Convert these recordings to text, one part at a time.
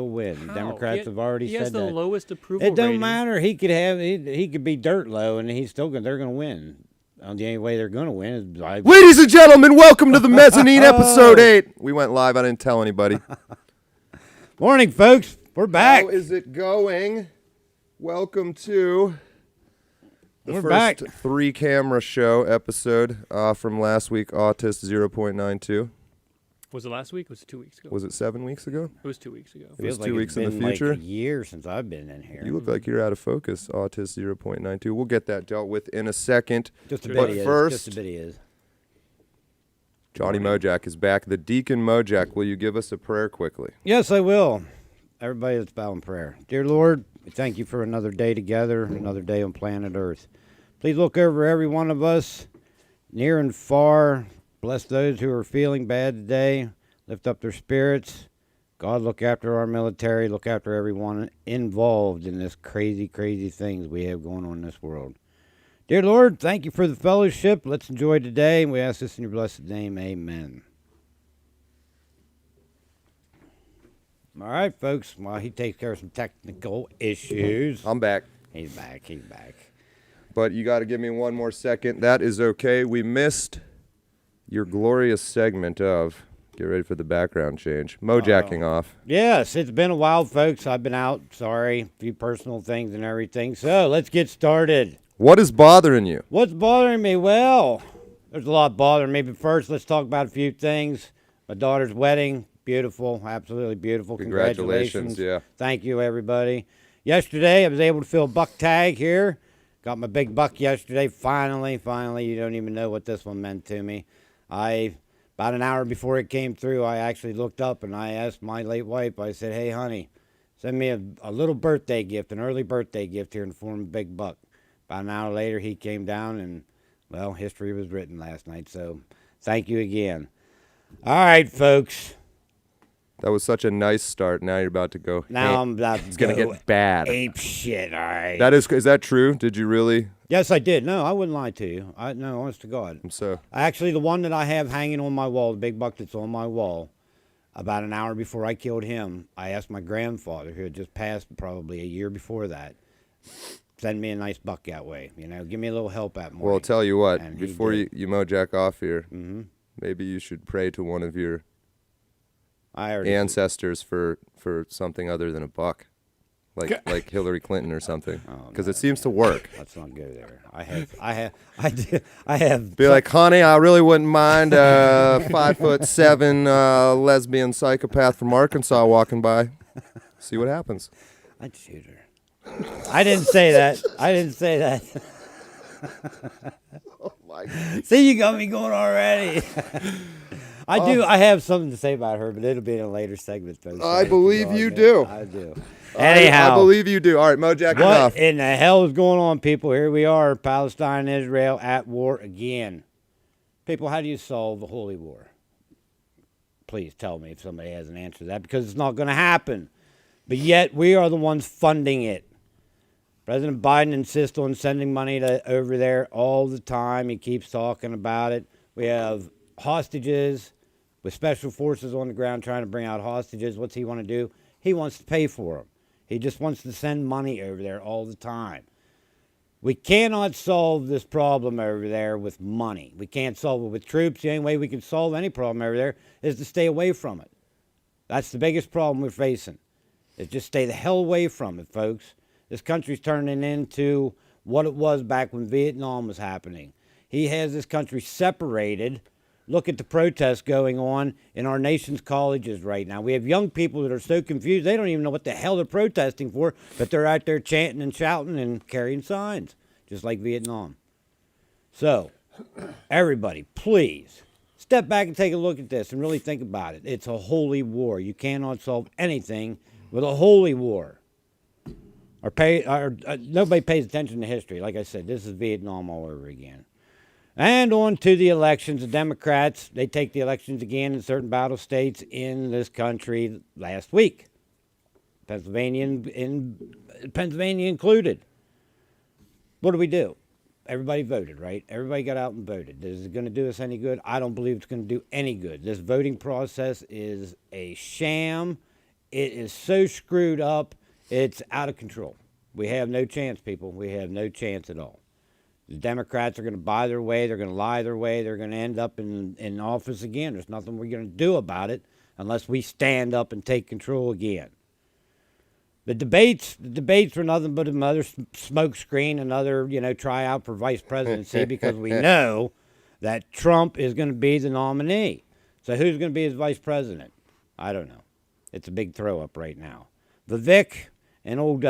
win. How? Democrats have already he said has the that. lowest approval It don't rating. matter. He could be dirt low, and he's still they're gonna win. The only way they're gonna win is by. Ladies and gentlemen, welcome to the Mezzanine episode 8. We went live. I didn't tell anybody. Morning, folks. We're back. How is it going? Welcome to the We're first back. 3-camera show episode from last week, Autist 0.92. Was it last week? Was it 2 weeks ago? Was it 7 weeks ago? It was 2 weeks ago. It was Feels 2 like weeks it's in the been future. Like a year since I've been in here. You look like you're out of focus, Autist 0.92. We'll get that dealt with in a second. Just a But bit. He is. first- Just a bit. He is. Johnny Mojack is back. The Deacon Mojack, will you give us a prayer quickly? Yes, I will. Everybody, let's bow in prayer. Dear Lord, we thank you for another day together, another day on planet Earth. Please look over every one of us, near and far. Bless those who are feeling bad today. Lift up their spirits. God, look after our military. Look after everyone involved in this crazy, crazy things we have going on in this world. Dear Lord, thank you for the fellowship. Let's enjoy today, and we ask this in your blessed name. Amen. All right, folks. Well, he takes care of some technical issues. I'm back. He's back. He's back. But you got to give me one more second. That is okay. We missed your glorious segment of, get ready for the background change, Mojacking off. Yes, it's been a while, folks. I've been out. Sorry. A few personal things and everything. So let's get started. What is bothering you? What's bothering me? Well, there's a lot bothering me. But first, let's talk about a few things. My daughter's wedding. Beautiful. Absolutely beautiful. Congratulations. Yeah. Thank you, everybody. Yesterday, I was able to fill a buck tag here. Got my big buck yesterday. Finally. You don't even know what this one meant to me. About an hour before it came through, I actually looked up and I asked my late wife, I said, hey, honey, send me a little birthday gift, an early birthday gift here in the form of a big buck. About an hour later, he came down and, well, history was written last night. So thank you again. All right, folks. That was such a nice start. Now you're about to go. Now I'm about to It's going to get bad. ape shit, all right. Is that true? Did you really? Yes, I did. No, I wouldn't lie to you. No, honest to God. So Actually, the one that I have hanging on my wall, the big buck that's on my wall, about an hour before I killed him, I asked my grandfather, who had just passed probably a year before that, send me a nice buck that way. You know, give me a little help that morning. well, I'll tell you what. And he Before did. you Mojack off here, Mm-hmm. maybe you should pray to one of your I already ancestors for something other than a buck, like Hillary Clinton or something, because it seems to work. Let's not go there. I have. Be like, honey, I really wouldn't mind a 5'7" lesbian psychopath from Arkansas walking by. See what happens. I'd shoot her. I didn't say that. Oh my God. See, you got me going already. I have something to say about her, but it'll be in a later segment, folks. I believe you do. I do. Anyhow. I believe you do. All right, Mojack, What enough. in the hell is going on, people? Here we are, Palestine and Israel at war again. People, how do you solve the holy war? Please tell me if somebody has an answer to that, because it's not going to happen. But yet, we are the ones funding it. President Biden insists on sending money over there all the time. He keeps talking about it. We have hostages with special forces on the ground trying to bring out hostages. What's he want to do? He wants to pay for them. He just wants to send money over there all the time. We cannot solve this problem over there with money. We can't solve it with troops. The only way we can solve any problem over there is to stay away from it. That's the biggest problem we're facing, is just stay the hell away from it, folks. This country's turning into what it was back when Vietnam was happening. He has this country separated. Look at the protests going on in our nation's colleges right now. We have young people that are so confused, they don't even know what the hell they're protesting for, but they're out there chanting and shouting and carrying signs, just like Vietnam. So, everybody, please, step back and take a look at this and really think about it. It's a holy war. You cannot solve anything with a holy war. Nobody pays attention to history. Like I said, this is Vietnam all over again. And on to the elections. The Democrats, they take the elections again in certain battle states in this country last week. Pennsylvania included. What do? Everybody voted, right? Everybody got out and voted. Is it going to do us any good? I don't believe it's going to do any good. This voting process is a sham. It is so screwed up, it's out of control. We have no chance, people. We have no chance at all. The Democrats are going to buy their way. They're going to lie their way. They're going to end up in office again. There's nothing we're going to do about it unless we stand up and take control again. The debates were nothing but another smoke screen, another, tryout for vice presidency because we know that Trump is going to be the nominee. So who's going to be his vice president? I don't know. It's a big throw up right now. Vivek and old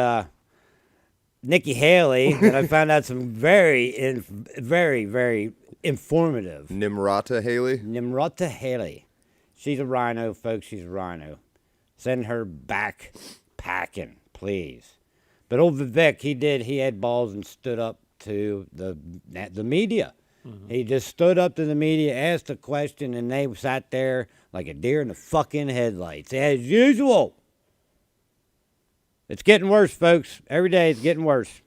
Nikki Haley, that I found out some very, very informative. Nimrata Haley? Nimrata Haley. She's a rhino, folks. She's a rhino. Send her back packing, please. But old Vivek, he had balls and stood up to the media. Mm-hmm. He just stood up to the media, asked a question, and they sat there like a deer in the fucking headlights, as usual. It's getting worse, folks. Every day it's getting worse.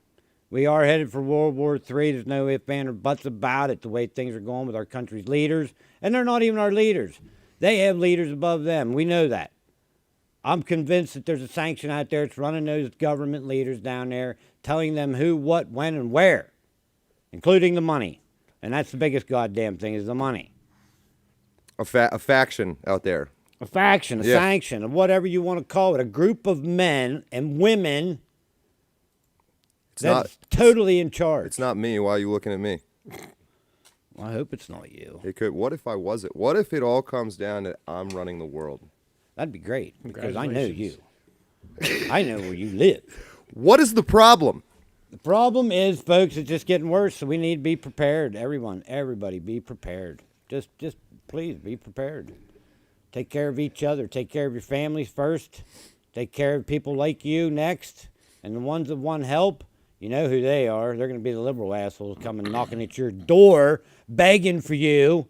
We are headed for World War III. There's no ifs, ands, or buts about it, the way things are going with our country's leaders. And they're not even our leaders. They have leaders above them. We know that. I'm convinced that there's a sanction out there that's running those government leaders down there, telling them who, what, when, and where, including the money. And that's the biggest goddamn thing is the money. A faction out there. A faction, a sanction, or whatever you want to call it. A group of men and women that's totally in charge. It's not me. Why are you looking at me? Well, I hope it's not you. It could. What if I was it? What if it all comes down to I'm running the world? That'd be great, because I know you. I know where you live. What is the problem? The problem is, folks, it's just getting worse, so we need to be prepared. Everybody be prepared. Just please be prepared. Take care of each other. Take care of your families first. Take care of people like you next. And the ones that want help, you know who they are. They're going to be the liberal assholes coming knocking at your door, begging for you.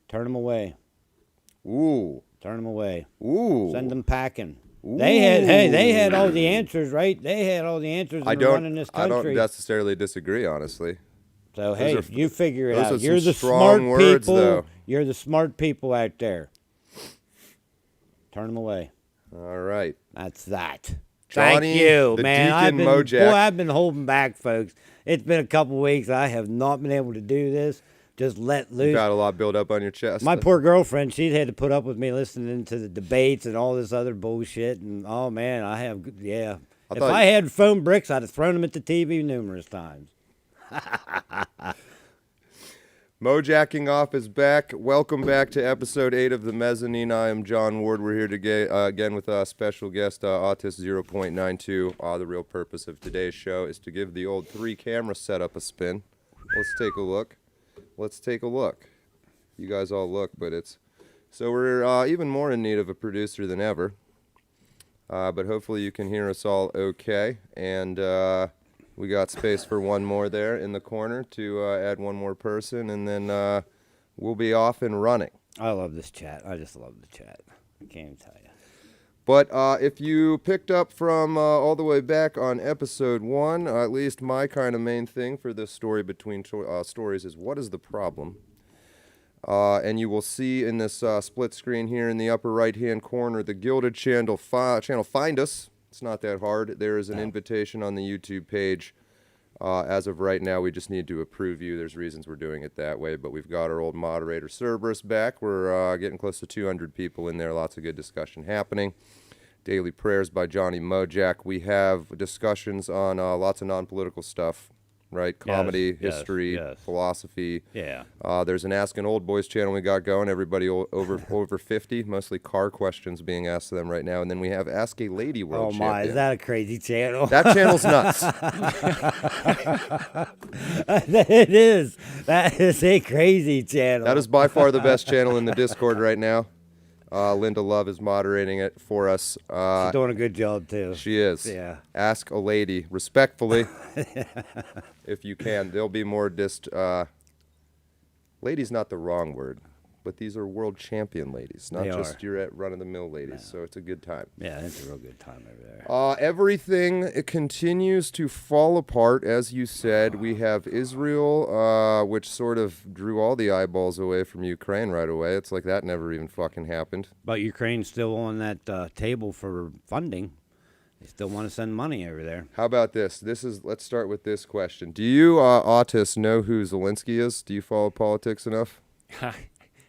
Turn them away. Ooh. Turn them away. Ooh. Send them packing. Ooh. They had all the answers, right? They had all the answers in running this country. I don't necessarily disagree, honestly. So, hey, you figure it out. Those are You're the strong smart words, people. though. You're the smart people out there. Turn them away. All right. That's that. Johnny, Thank you, the man. Deacon Mojack. I've been holding back, folks. It's been a couple weeks. I have not been able to do this. Just let loose. You got a lot built up on your chest. My poor girlfriend, she'd had to put up with me listening to the debates and all this other bullshit. And, oh, man, If I had foam bricks, I'd have thrown them at the TV numerous times. Mojacking Off is back. Welcome back to episode 8 of the Mezzanine. I am John Ward. We're here again with a special guest, Autist 0.92. The real purpose of today's show is to give the old 3-camera setup a spin. Let's take a look. You guys all look, but it's... So we're even more in need of a producer than ever. But hopefully you can hear us all okay. And we got space for one more there in the corner to add one more person. And then we'll be off and running. I love this chat. I just love the chat. I can't even tell you. But if you picked up from all the way back on episode 1, at least my kind of main thing for this story between stories is what is the problem? And you will see in this split screen here in the upper right-hand corner the Gilded channel. Find us. It's not that hard. There is an invitation on the YouTube page. As of right now, we just need to approve you. There's reasons we're doing it that way, but we've got our old moderator, Cerberus, back. We're getting close to 200 people in there. Lots of good discussion happening. Daily Prayers by Johnny Mojack. We have discussions on lots of non-political stuff, right? Comedy, history, philosophy. Yeah. There's an Ask an Old Boys channel we got going. Everybody over 50, mostly car questions being asked to them right now. And then we have Ask a Lady World Champion. Oh, my. Is that a crazy channel? That channel's nuts. It is. That is a crazy channel. That is by far the best channel in the Discord right now. Linda Love is moderating it for us. She's doing a good job, too. She is. Yeah. Ask a lady, respectfully, if you can. There'll be more lady's not the wrong word. but these are world champion ladies, not They just are. your run-of-the-mill ladies. No. So it's a good time. Yeah, it's a real good time over there. Everything it continues to fall apart, as you said. We have Israel, which sort of drew all the eyeballs away from Ukraine right away. It's like that never even fucking happened. But Ukraine's still on that table for funding. They still want to send money over there. How about this? Let's start with this question. Do you, Autist, know who Zelensky is? Do you follow politics enough?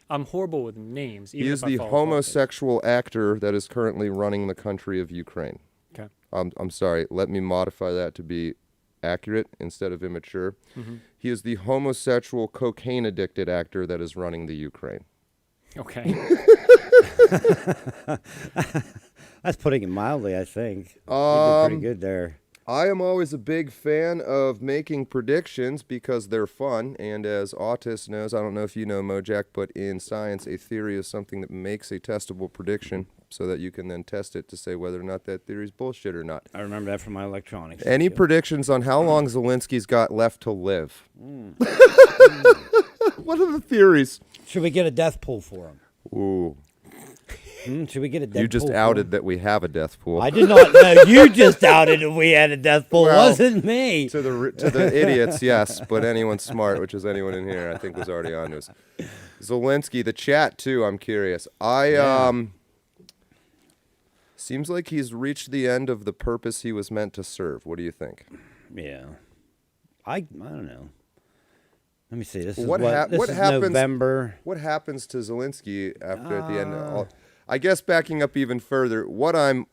I'm horrible with names. He even is if I the follow politics. homosexual actor that is currently running the country of Ukraine. Okay. I'm sorry. Let me modify that to be accurate instead of immature. Mm-hmm. He is the homosexual, cocaine-addicted actor that is running the Ukraine. Okay. That's putting it mildly, I think. You did pretty good there. I am always a big fan of making predictions because they're fun. And as Autist knows, I don't know if you know, Mojack, but in science, a theory is something that makes a testable prediction so that you can then test it to say whether or not that theory is bullshit or not. I remember that from my electronics. Any skill. predictions on how long Zelensky's got left to live? What are the theories? Should we get a death pool for him? Ooh. Should we get a death pool? You just for outed him? that we have a death pool. I did not know. You just outed that we had a death pool. Well, Wasn't me. To the idiots, yes, but anyone smart, which is anyone in here, I think was already on to us. Zelensky, the chat too. I'm curious. Seems like he's reached the end of the purpose he was meant to serve. What do you think? Yeah. I don't know. Let me see. This is What this is happens? November. What happens to Zelensky after at the end? I guess backing up even further, what I'm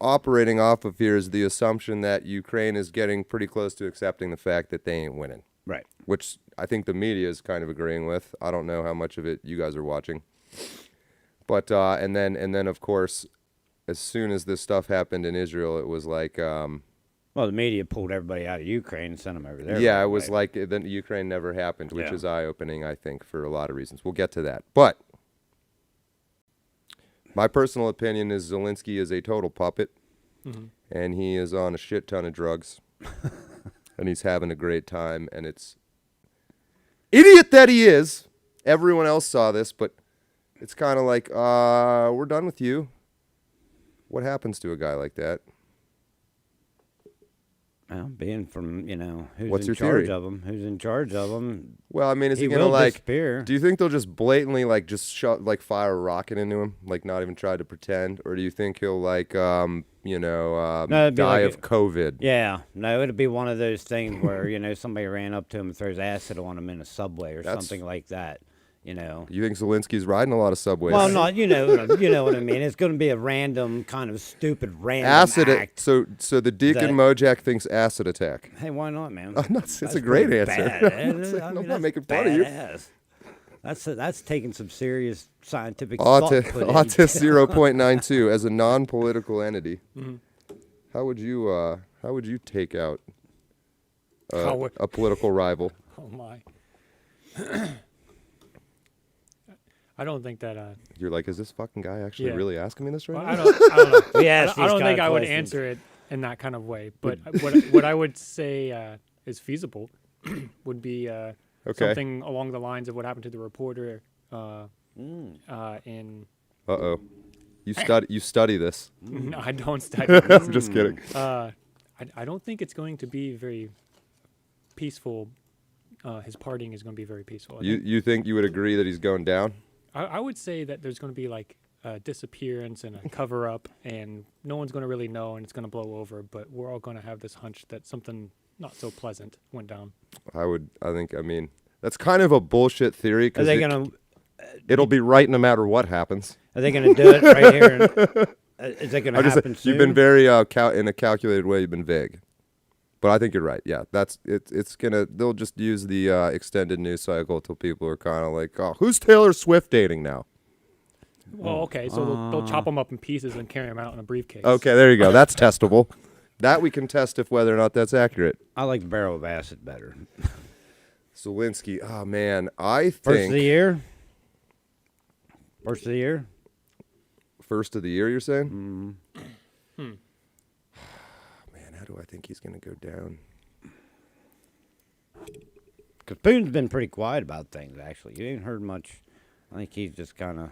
operating off of here is the assumption that Ukraine is getting pretty close to accepting the fact that they ain't winning. Right. Which I think the media is kind of agreeing with. I don't know how much of it you guys are watching. But and then of course, as soon as this stuff happened in Israel, it was like Well, the media pulled everybody out of Ukraine and sent them over there. yeah, right it was away. like then Ukraine never happened, which Yeah. is eye-opening, I think, for a lot of reasons. We'll get to that. But my personal opinion is Zelensky is a total puppet, and he is on a shit ton of drugs, and he's having a great time, and it's idiot that he is. Everyone else saw this, but it's kind of like, we're done with you. What happens to a guy like that? Well, being from, who's What's in your charge theory? of them? Who's in charge of them? Well, I mean, is he He gonna will like? disappear. Do you think they'll just blatantly fire a rocket into him, like not even try to pretend, or do you think he'll like it'd be die like of COVID? Yeah. No, it'd be one of those things where, somebody ran up to him and throws acid on him in a subway or That's- something like that. You think Zelensky's riding a lot of subways? Well, not you know what I mean. It's going to be a random kind of stupid random acid. act. So the Deacon that- Mojack thinks acid attack. Hey, why not, man? It's That's a great pretty answer. badass. I'm not that's making fun of you. badass. That's taking some serious scientific thought put into Autist 0.92 as a non-political entity. How would you take out a political rival? Oh my. I don't think that. You're like, is this fucking guy actually Yeah. really asking me this right Well, now? I don't know. We ask I these don't kind think of I would questions. answer it in that kind of way. But what I would say is feasible would be something along the lines of what happened to the reporter in. Uh-oh. You study this. No, I don't study. I'm just kidding. I don't think it's going to be very peaceful. His partying is going to be very peaceful. You think you would agree that he's going down? I would say that there's going to be like a disappearance and a cover up, and no one's going to really know, and it's going to blow over. But we're all going to have this hunch that something not so pleasant went down. I mean, that's kind of a bullshit theory Are because they gonna it'll be right no matter what happens. do it right here? Is it gonna happen soon? You've been very in a calculated way. You've been vague, but I think you're right. Yeah, it's gonna. They'll just use the extended news cycle till people are kind of like, oh, who's Taylor Swift dating now? Well, okay, so they'll chop them up in pieces and carry them out in a briefcase. Okay, there you go. That's testable. That we can test if whether or not that's accurate. I like the barrel of acid better. Zelensky. Oh man, I think First of the year. First of the year. First of the year. You're saying? Mm-hmm. Man, how do I think he's gonna go down? Because Putin's been pretty quiet about things. Actually, you ain't heard much. I think he's just kind of.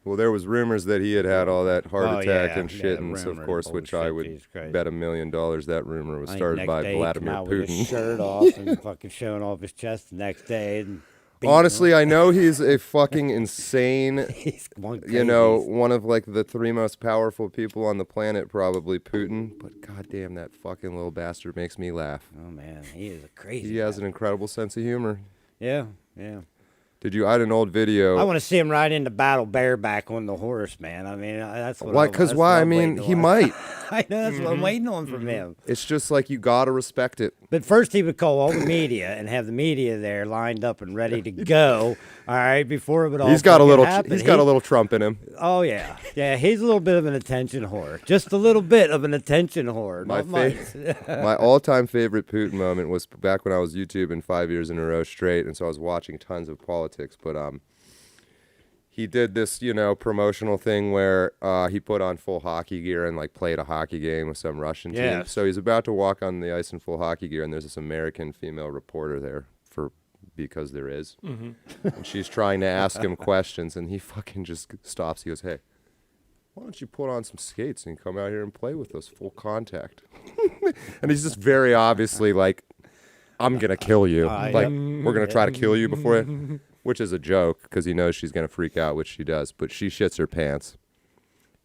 Well, there was rumors that he had all that heart attack and shit, yeah, and so of rumor course, which I bullshit, would Jesus Christ. bet $1 million that rumor was I think started next by day he Vladimir come out with his Putin. shirt off and fucking showing off his chest the next day. And Honestly, I know he's a fucking insane, he's one you know, one of like the 3 most powerful people on the planet, probably Putin. But goddamn, that fucking little bastard makes me laugh. Oh man, he is a crazy. He has an incredible sense of humor. Yeah, yeah. I had an old video. I want to see him ride into battle bareback on the horse, man. I mean, that's what. Why? Because why? I mean, he might. I know that's what I'm waiting on from him. It's just like you gotta respect it. But first, he would call all the media and have the media there lined up and ready to go. All right, before it would all. He's got a little. Happen. He's got a little Trump in him. Oh yeah, yeah. He's a little bit of an attention whore. Just a little bit of an attention whore. My Not much. my all-time favorite Putin moment was back when I was YouTubing 5 years in a row straight, and so I was watching tons of politics. But he did this, you know, promotional thing where he put on full hockey gear and like played a hockey game with some Russian team. Yes. So he's about to walk on the ice in full hockey gear, and there's this American female reporter there because there is. And she's trying to ask him questions, and he fucking just stops. He goes, "Hey, why don't you put on some skates and come out here and play with us full contact?" And he's just very obviously like, "I'm gonna kill you. Like we're gonna try to kill you before." Which is a joke because he knows she's gonna freak out, which she does. But she shits her pants,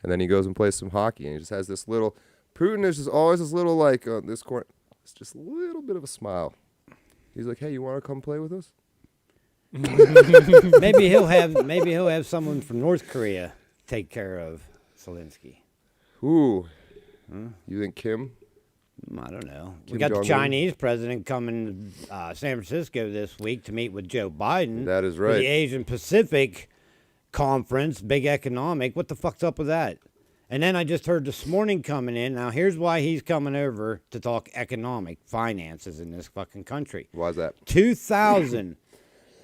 and then he goes and plays some hockey, and he just has this little. Putin is just always this little like this corner. It's just a little bit of a smile. He's like, "Hey, you want to come play with us?" maybe he'll have someone from North Korea take care of Zelensky. Ooh, you think Kim? I don't know. We Kim got the Jong-un? Chinese president coming to San Francisco this week to meet with Joe Biden. That is for right. the Asian Pacific Conference, big economic. What the fuck's up with that? And then I just heard this morning coming in. Now, here's why he's coming over to talk economic finances in this fucking country. Why is that? 2,000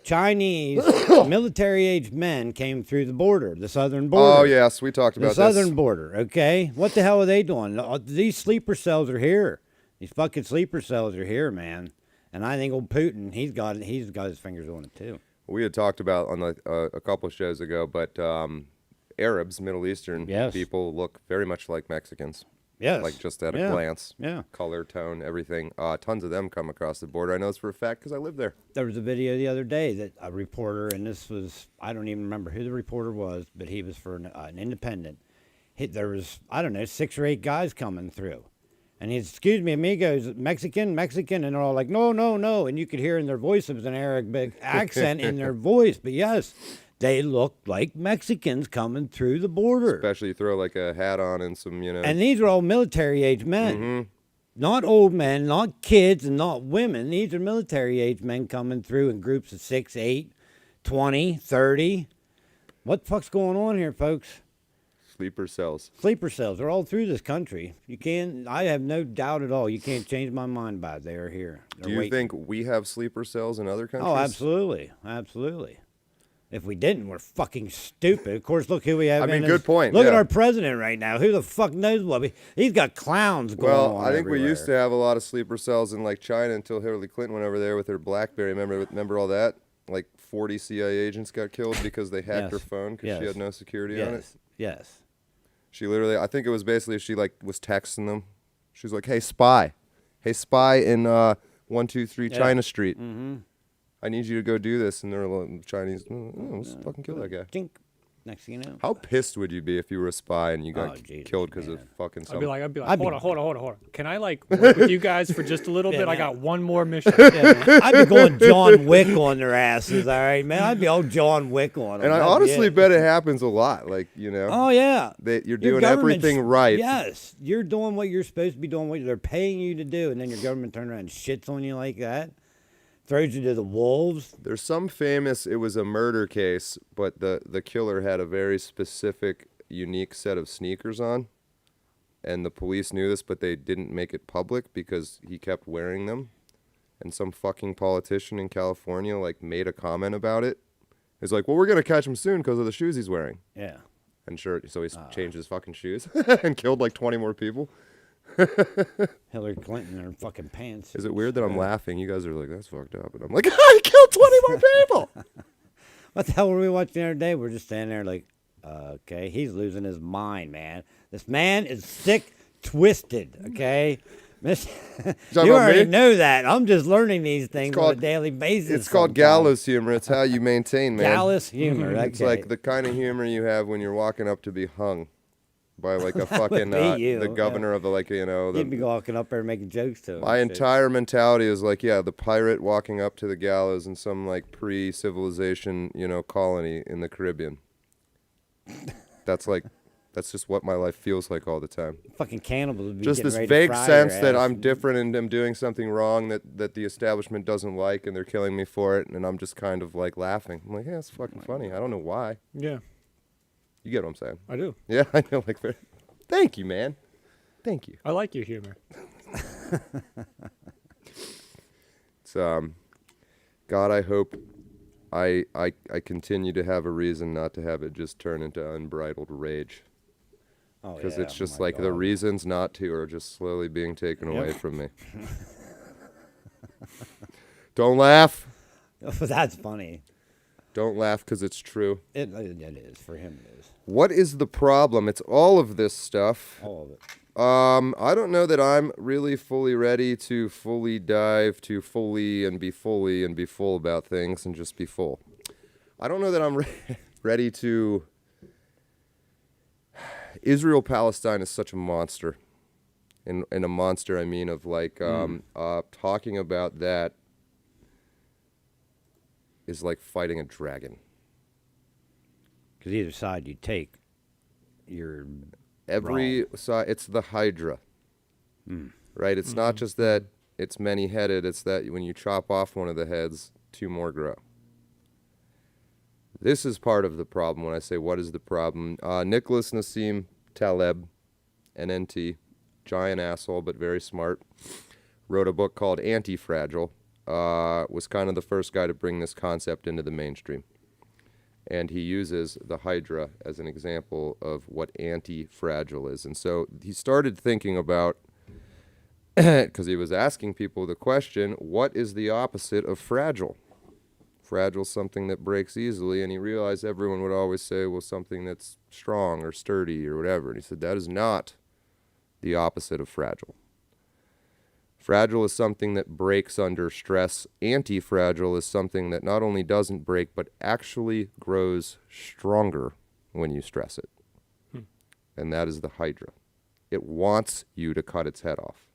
Chinese military-aged men came through the border, the southern border. Oh yes, we talked about The southern this. border, okay? What the hell are they doing? These sleeper cells are here. These fucking sleeper cells are here, man. And I think old Putin, he's got his fingers on it too. We had talked about on a couple of shows ago, but Arabs, Middle Eastern Yes. people look very much like Mexicans. Yes. Like just at a Yeah. glance. Yeah. Color, tone, everything. Tons of them come across the border. I know this for a fact because I live there. There was a video the other day that a reporter, and this was, I don't even remember who the reporter was, but he was for an independent. There was, I don't know, 6 or 8 guys coming through. And he's, "Excuse me, amigos, Mexican? And they're all like, no, no, no. And you could hear in their voice, it was an Arabic accent in their voice. But yes, they looked like Mexicans coming through the border. Especially you throw like a hat on and some, you know. And these are all military-age men. Not old men, not kids, and not women. These are military-age men coming through in groups of 6, 8, 20, 30. What the fuck's going on here, folks? Sleeper cells. Sleeper cells are all through this country. I have no doubt at all. You can't change my mind about it. They are here. Do you think we have sleeper cells in other countries? Oh, absolutely. Absolutely. If we didn't, we're fucking stupid. Of course, look who we have. I mean, in good point, Look at yeah. our president right now. Who the fuck knows what? He's got clowns going on. Well, I think everywhere. we used to have a lot of sleeper cells in like China until Hillary Clinton went over there with her BlackBerry. Remember all that? Like 40 CIA agents got killed because they hacked Yes. her phone because she Yes. had no security on it. Yes. She literally, I think it was basically she like was texting them. She was like, "Hey spy in 123 Yeah. China Street. Mm-hmm. I need you to go do this." And they're like, Chinese, let's fucking kill that guy. Tink. Next thing you know. How pissed would you be if you were a spy and you got Jesus, killed because of man. fucking I'd something? be like, I'd be- hold on. Can I like work with you guys for just a little Yeah, bit? I man. got one more mission. Yeah, man. I'd be going John Wick on their asses, all right, man. I'd be all John Wick on them. and I That'd be honestly it. bet it happens a lot. Like, you know, Oh, yeah. you're Your doing government's- everything right. Yes. You're doing what you're supposed to be doing, what they're paying you to do, and then your government turns around and shits on you like that. Throws you to the wolves. There's some famous, it was a murder case, but the killer had a very specific, unique set of sneakers on. And the police knew this, but they didn't make it public because he kept wearing them. And some fucking politician in California, like, made a comment about it. He's like, well, we're going to catch him soon because of the shoes he's wearing. Yeah. And sure, so he's changed his fucking shoes and killed like 20 more people. Hillary Clinton in her fucking pants. Is it weird that I'm laughing? You guys are like, that's fucked up. And I'm like, he killed 20 more people. What the hell were we watching the other day? We're just standing there like, okay, he's losing his mind, man. This man is sick, twisted, okay? Miss, you about already me? know that. I'm just learning these things on a called- daily basis. It's called sometimes. gallows humor. It's how you maintain, man. Gallows humor. Okay. It's like the kind of humor you have when you're walking up to be hung by like a fucking be you, the yeah. governor of the like You'd be the, walking up there making jokes to him. my and shit. entire mentality is like, yeah, the pirate walking up to the gallows in some like pre-civilization, colony in the Caribbean. That's just what my life feels like all the time. Fucking cannibals would be Just getting this ready to vague fry sense your that ass. I'm different and I'm doing something wrong that the establishment doesn't like and they're killing me for it, and I'm just kind of like laughing. I'm like, yeah, it's fucking funny. I don't know why. Yeah, You get what I'm saying? I do. Yeah, I know. Like, thank you, man. Thank you. I like your humor. It's God, I hope I continue to have a reason not to have it just turn into unbridled rage. Oh, Because yeah. it's just my like the God. reasons not to are just slowly being taken away from me. Don't laugh. That's funny. Don't laugh because it's true. It is. For him, it is. What is the problem? It's all of this stuff. All of it. I don't know that I'm really fully ready to fully dive to fully and be full about things and just be full. I don't know that I'm ready to... Israel-Palestine is such a monster. And a monster, I mean, of like, talking about that is like fighting a dragon. Because either side you take, you're Every wrong. side, it's the Hydra, right? It's not just that it's many-headed, it's that when you chop off one of the heads, two more grow. This is part of the problem when I say what is the problem. Nicholas Nassim Taleb, NNT, giant asshole but very smart, wrote a book called Anti-Fragile, was kind of the first guy to bring this concept into the mainstream. And he uses the Hydra as an example of what anti-fragile is. And so he started thinking about, because he was asking people the question, what is the opposite of fragile? Fragile is something that breaks easily, and he realized everyone would always say, well, something that's strong or sturdy or whatever. And he said, that is not the opposite of fragile. Fragile is something that breaks under stress. Anti-fragile is something that not only doesn't break, but actually grows stronger when you stress it. And that is the Hydra. It wants you to cut its head off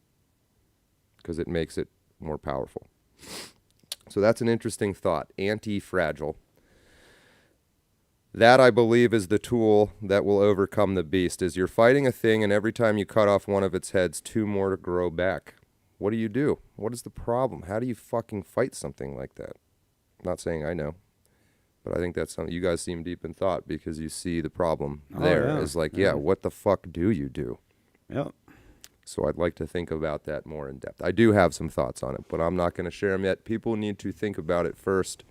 because it makes it more powerful. So that's an interesting thought. Anti-fragile. That, I believe, is the tool that will overcome the beast, is you're fighting a thing, and every time you cut off one of its heads, two more grow back. What do? What is the problem? How do you fucking fight something like that? I'm not saying I know, but I think that's something you guys seem deep in thought because you see the problem there. Yeah. Is like, yeah, what the fuck do you do? Yep. So I'd like to think about that more in depth. I do have some thoughts on it, but I'm not going to share them yet. People need to think about it first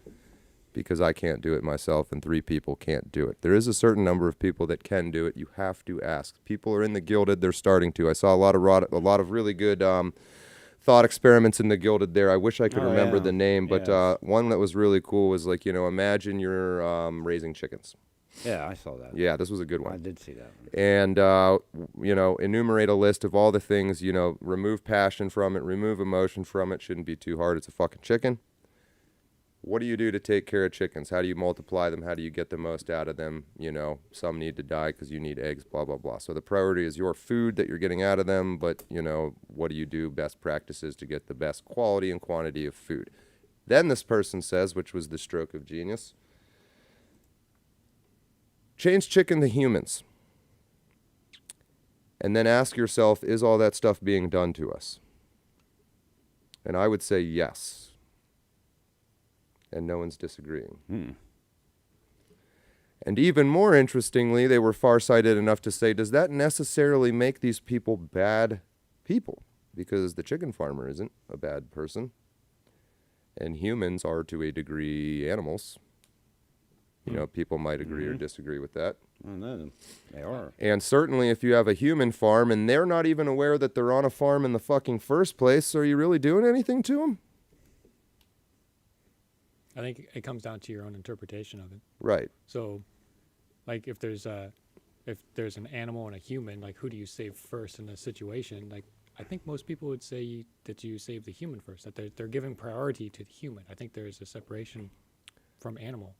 because I can't do it myself and 3 people can't do it. There is a certain number of people that can do it. You have to ask. People are in the Gilded. They're starting to. I saw a lot of really good thought experiments in the Gilded there. I wish I could remember the name, but Yes. one that was really cool was like, imagine you're raising chickens. Yeah, I saw that. Yeah, this was a good I one. did see that one. And, enumerate a list of all the things, remove passion from it, remove emotion from it. Shouldn't be too hard. It's a fucking chicken. What do you do to take care of chickens? How do you multiply them? How do you get the most out of them? Some need to die because you need eggs, blah, blah, blah. So the priority is your food that you're getting out of them, but, what do you do? Best practices to get the best quality and quantity of food. Then this person says, which was the stroke of genius, change chicken to humans. And then ask yourself, is all that stuff being done to us? And I would say yes. And no one's disagreeing. And even more interestingly, they were farsighted enough to say, does that necessarily make these people bad people? Because the chicken farmer isn't a bad person. And humans are, to a degree, animals. People might agree or disagree with that. I know. They are. And certainly if you have a human farm and they're not even aware that they're on a farm in the fucking first place, are you really doing anything to them? I think it comes down to your own interpretation of it. Right. So, like, if there's an animal and a human, like, who do you save first in a situation? Like, I think most people would say that you save the human first, that they're giving priority to the human. I think there's a separation from animal.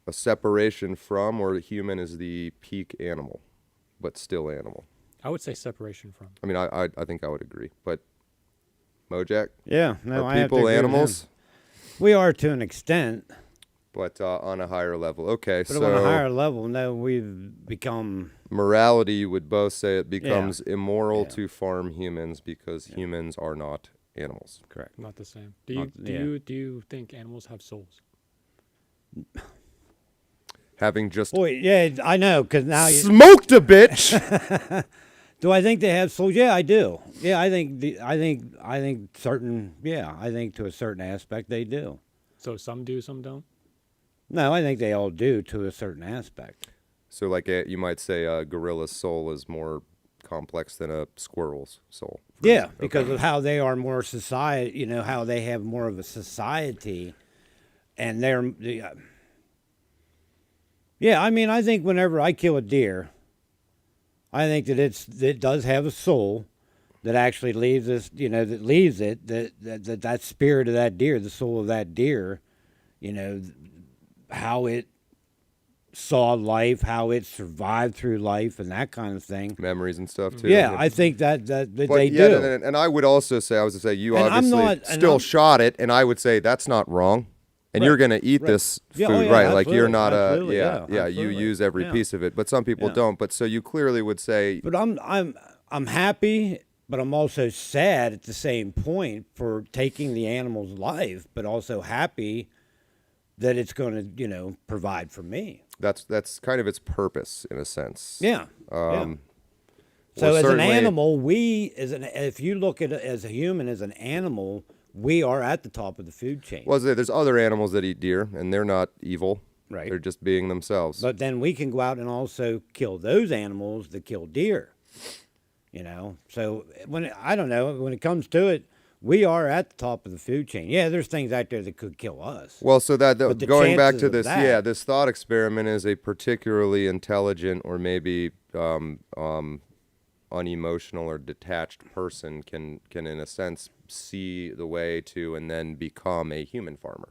A separation from, or the human is the peak animal, but still animal. I would say separation from. I mean, I think I would agree. But Mojack, Yeah, no, are I have to people agree with animals? him. We are to an extent, But on a higher level. Okay, but so on a higher level, no, we've become. morality, you would both say it becomes immoral Yeah. to farm humans because humans are not animals. Correct. Not the same. Not- Do you think animals have souls? Having just Boy, yeah, I know, because now you. smoked a bitch. Do I think they have souls? Yeah, I do. Yeah, I think certain. Yeah, I think to a certain aspect they do. So some do, some don't. No, I think they all do to a certain aspect. So, like, you might say a gorilla's soul is more complex than a squirrel's soul. for Yeah, instance. because Okay. of how they are more society. You know how they have more of a society, and they're. Yeah, I mean, I think whenever I kill a deer, I think that it does have a soul that actually leaves us. You know, that leaves it that spirit of that deer, the soul of that deer. You know, how it saw life, how it survived through life, and that kind of thing. Memories and stuff, too. Yeah, I think that But they yeah, do. and I would also say, you And I'm obviously not- and still I'm- shot it, and I would say that's not wrong. And Right, you're going to eat right. this food, Yeah, oh, yeah, right? Like you're absolutely, not absolutely, you absolutely. use every Yeah. piece of it, but some people Yeah. don't. But so you clearly would say, But I'm happy, but I'm also sad at the same point for taking the animal's life, but also happy that it's going to provide for me. that's kind of its purpose in a sense. Yeah. Um, So well, as an certainly- animal, if you look at it as a human, as an animal, we are at the top of the food chain. Well, there's other animals that eat deer, and they're not evil. Right. They're just being themselves. But then we can go out and also kill those animals that kill deer. So I don't know, when it comes to it, we are at the top of the food chain. Yeah, there's things out there that could kill us. Well, so that But the going back chances to of this, that- this thought experiment is a particularly intelligent or maybe unemotional or detached person can in a sense see the way to and then become a human farmer,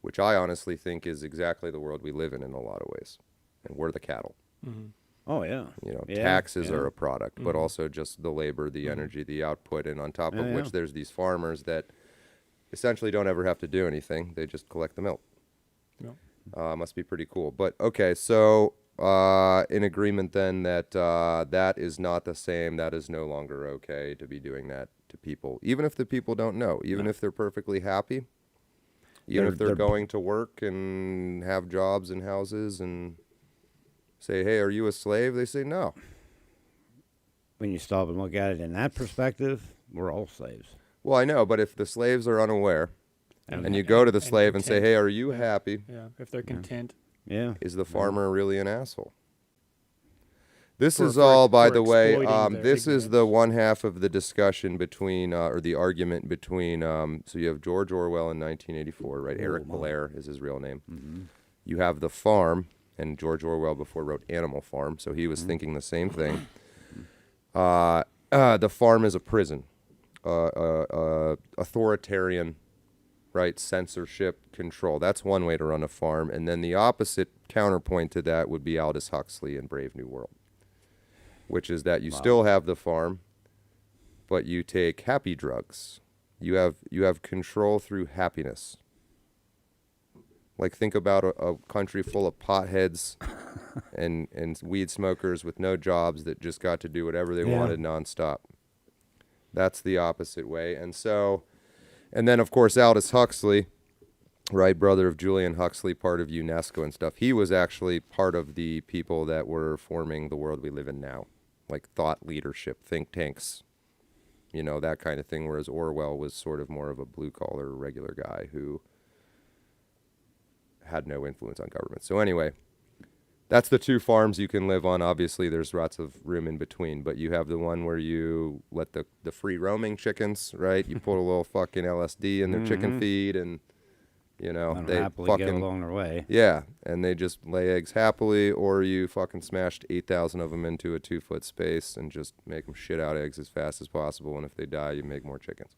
which I honestly think is exactly the world we live in a lot of ways, and we're the cattle. Oh yeah. Yeah, Taxes yeah. are a product, but also just the labor, the energy, the output, and on top of Yeah, which yeah. there's these farmers that essentially don't ever have to do anything. They just collect the milk. Yeah. Must be pretty cool. But okay, so in agreement then that that is not the same. That is no longer okay to be doing that to people, even if the people don't know, even if they're perfectly happy, even if they're They're- going to work and have jobs and houses and say, hey, are you a slave? They say no. When you stop and look at it in that perspective, we're all slaves. Well, I know, but if the slaves are unaware and you go to the and slave and say, content. hey, are you Yeah. happy? Yeah, if they're content. Yeah. Is the farmer really an asshole? This For- is for- all, by for the way, exploiting their this is the ignorance. one half of the discussion between, or the argument between, so you have George Orwell in 1984, right? Eric my. Blair is his real name. You have The Farm, and George Orwell before wrote Animal Farm, so he was thinking the same thing. The farm is a prison, authoritarian, right? Censorship, control. That's one way to run a farm. And then the opposite counterpoint to that would be Aldous Huxley in Brave New World, which is that you still have the farm, but you take happy drugs. You have control through happiness. Like, think about a country full of potheads and weed smokers with no jobs that just got to do whatever they Yeah. wanted nonstop. That's the opposite way. And then, of course, Aldous Huxley, right, brother of Julian Huxley, part of UNESCO and stuff, he was actually part of the people that were forming the world we live in now, like thought leadership, think tanks, that kind of thing, whereas Orwell was sort of more of a blue-collar, regular guy who had no influence on government. So anyway, that's the two farms you can live on. Obviously, there's lots of room in between, but you have the one where you let the free roaming chickens, right? You put a little fucking LSD in their chicken feed, and You know, Let they them happily fucking go along their way. yeah, and they just lay eggs happily, or you fucking smashed 8,000 of them into a 2-foot space and just make them shit out eggs as fast as possible. And if they die, you make more chickens.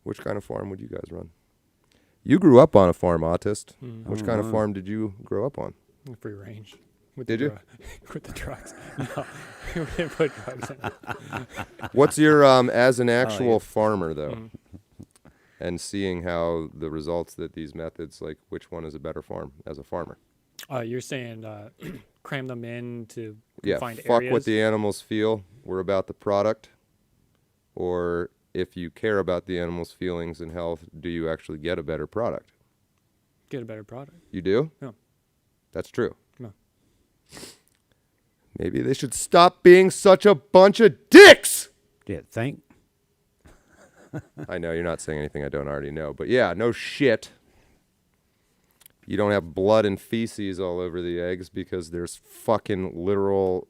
Which kind of farm would you guys run? You grew up on a farm, Autist. Which kind of farm did you grow up on? Free range. With Did the you? with the drugs. No, we didn't put drugs in. What's your as an actual yeah. farmer though, and seeing how the results that these methods, like which one is a better farm as a farmer? You're saying cram them in to Yeah, confined fuck areas? what the animals feel. We're about the product. Or if you care about the animals' feelings and health, do you actually get a better product? Get a better product. You do? No. That's true. No. Maybe they should stop being such a bunch of dicks. Yeah, think. I know you're not saying anything I don't already know, but yeah, no shit. You don't have blood and feces all over the eggs because there's fucking literal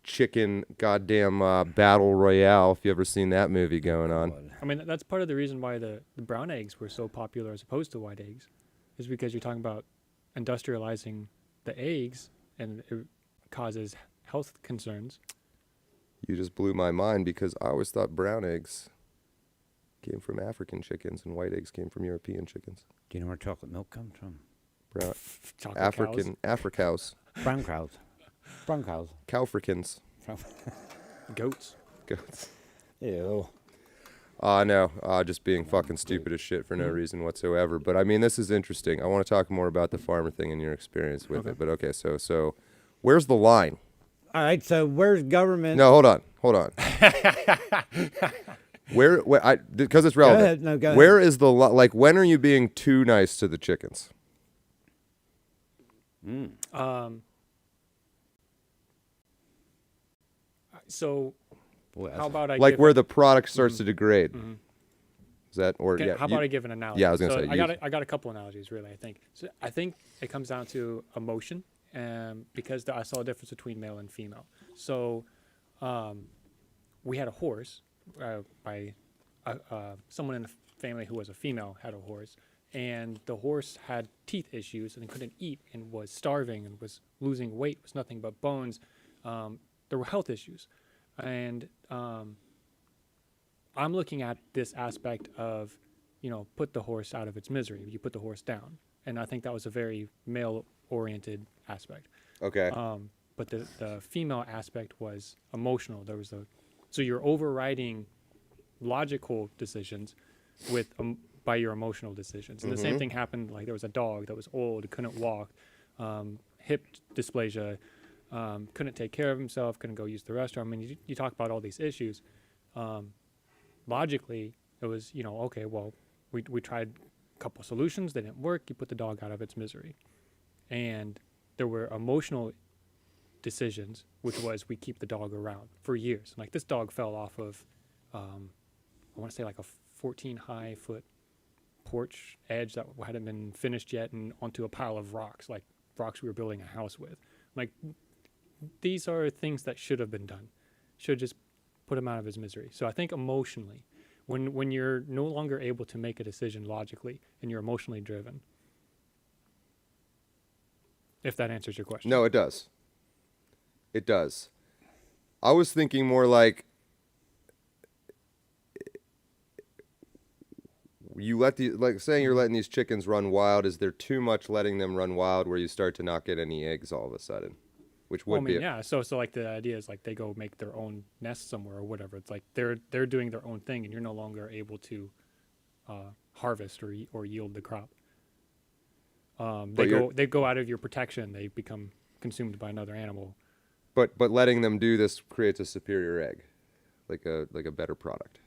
chicken goddamn battle royale, if you ever seen that movie going on. I mean, that's part of the reason why the brown eggs were so popular as opposed to white eggs, is because you're talking about industrializing the eggs and it causes health concerns. You just blew my mind because I always thought brown eggs came from African chickens and white eggs came from European chickens. Do you know where chocolate milk comes from? Brown Chocolate African Africows. Brown cows. Brown cows. Cowfricans. cows, goats. Goats. Ew. No, just being fucking stupid as shit for no reason whatsoever. But I mean, this is interesting. I want to talk more about the farmer thing and your experience with it. But okay, so where's the line? All right, so where's government? No, hold on. Where because it's relevant. Go ahead. No, go ahead. Where is the like? When are you being too nice to the chickens? So Boy, how about I Like give where the product starts to degrade? Is that or okay, yeah? how about I give an analogy? Yeah, I was gonna So say, I got a couple analogies really. I think it comes down to emotion, because I saw a difference between male and female. So we had a horse by someone in the family who was a female had a horse, and the horse had teeth issues and couldn't eat and was starving and was losing weight, was nothing but bones. There were health issues, and I'm looking at this aspect of, put the horse out of its misery. You put the horse down, and I think that was a very male-oriented aspect. Okay. But the female aspect was emotional. So you're overriding logical decisions with by your emotional decisions. And the same thing happened. Like there was a dog that was old, couldn't walk, hip dysplasia, couldn't take care of himself, couldn't go use the restroom. I mean, you talk about all these issues. Logically, it was okay. Well, we tried a couple solutions, they didn't work. You put the dog out of its misery, and there were emotional decisions, which was we keep the dog around for years. Like this dog fell off of, I want to say like a 14-high-foot porch edge that hadn't been finished yet, and onto a pile of rocks, like rocks we were building a house with. Like these are things that should have been done. Should just put him out of his misery. So I think emotionally, when you're no longer able to make a decision logically and you're emotionally driven, if that answers your question. No, it does. It does. I was thinking more like you let saying you're letting these chickens run wild. Is there too much letting them run wild where you start to not get any eggs all of a sudden? Which would be yeah. So like the idea is like they go make their own nest somewhere or whatever. It's like they're doing their own thing, and you're no longer able to harvest or yield the crop. They go out of your protection. They become consumed by another animal. But letting them do this creates a superior egg, like a better product.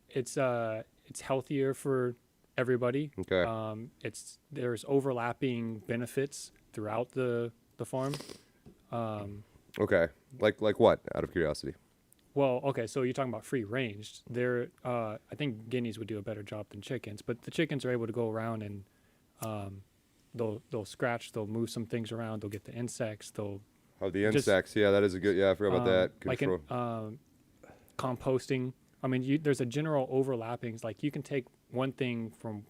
It's healthier for everybody. Okay. There's overlapping benefits throughout the farm. Okay. Like what? Out of curiosity. Well, okay, so you're talking about free range. I think guineas would do a better job than chickens, but the chickens are able to go around and they'll scratch, they'll move some things around, they'll get the insects, they'll The insects. Yeah, that is a good. Yeah, I forgot about that. Control. Like composting. I mean, there's a general overlapping. Like you can take one thing from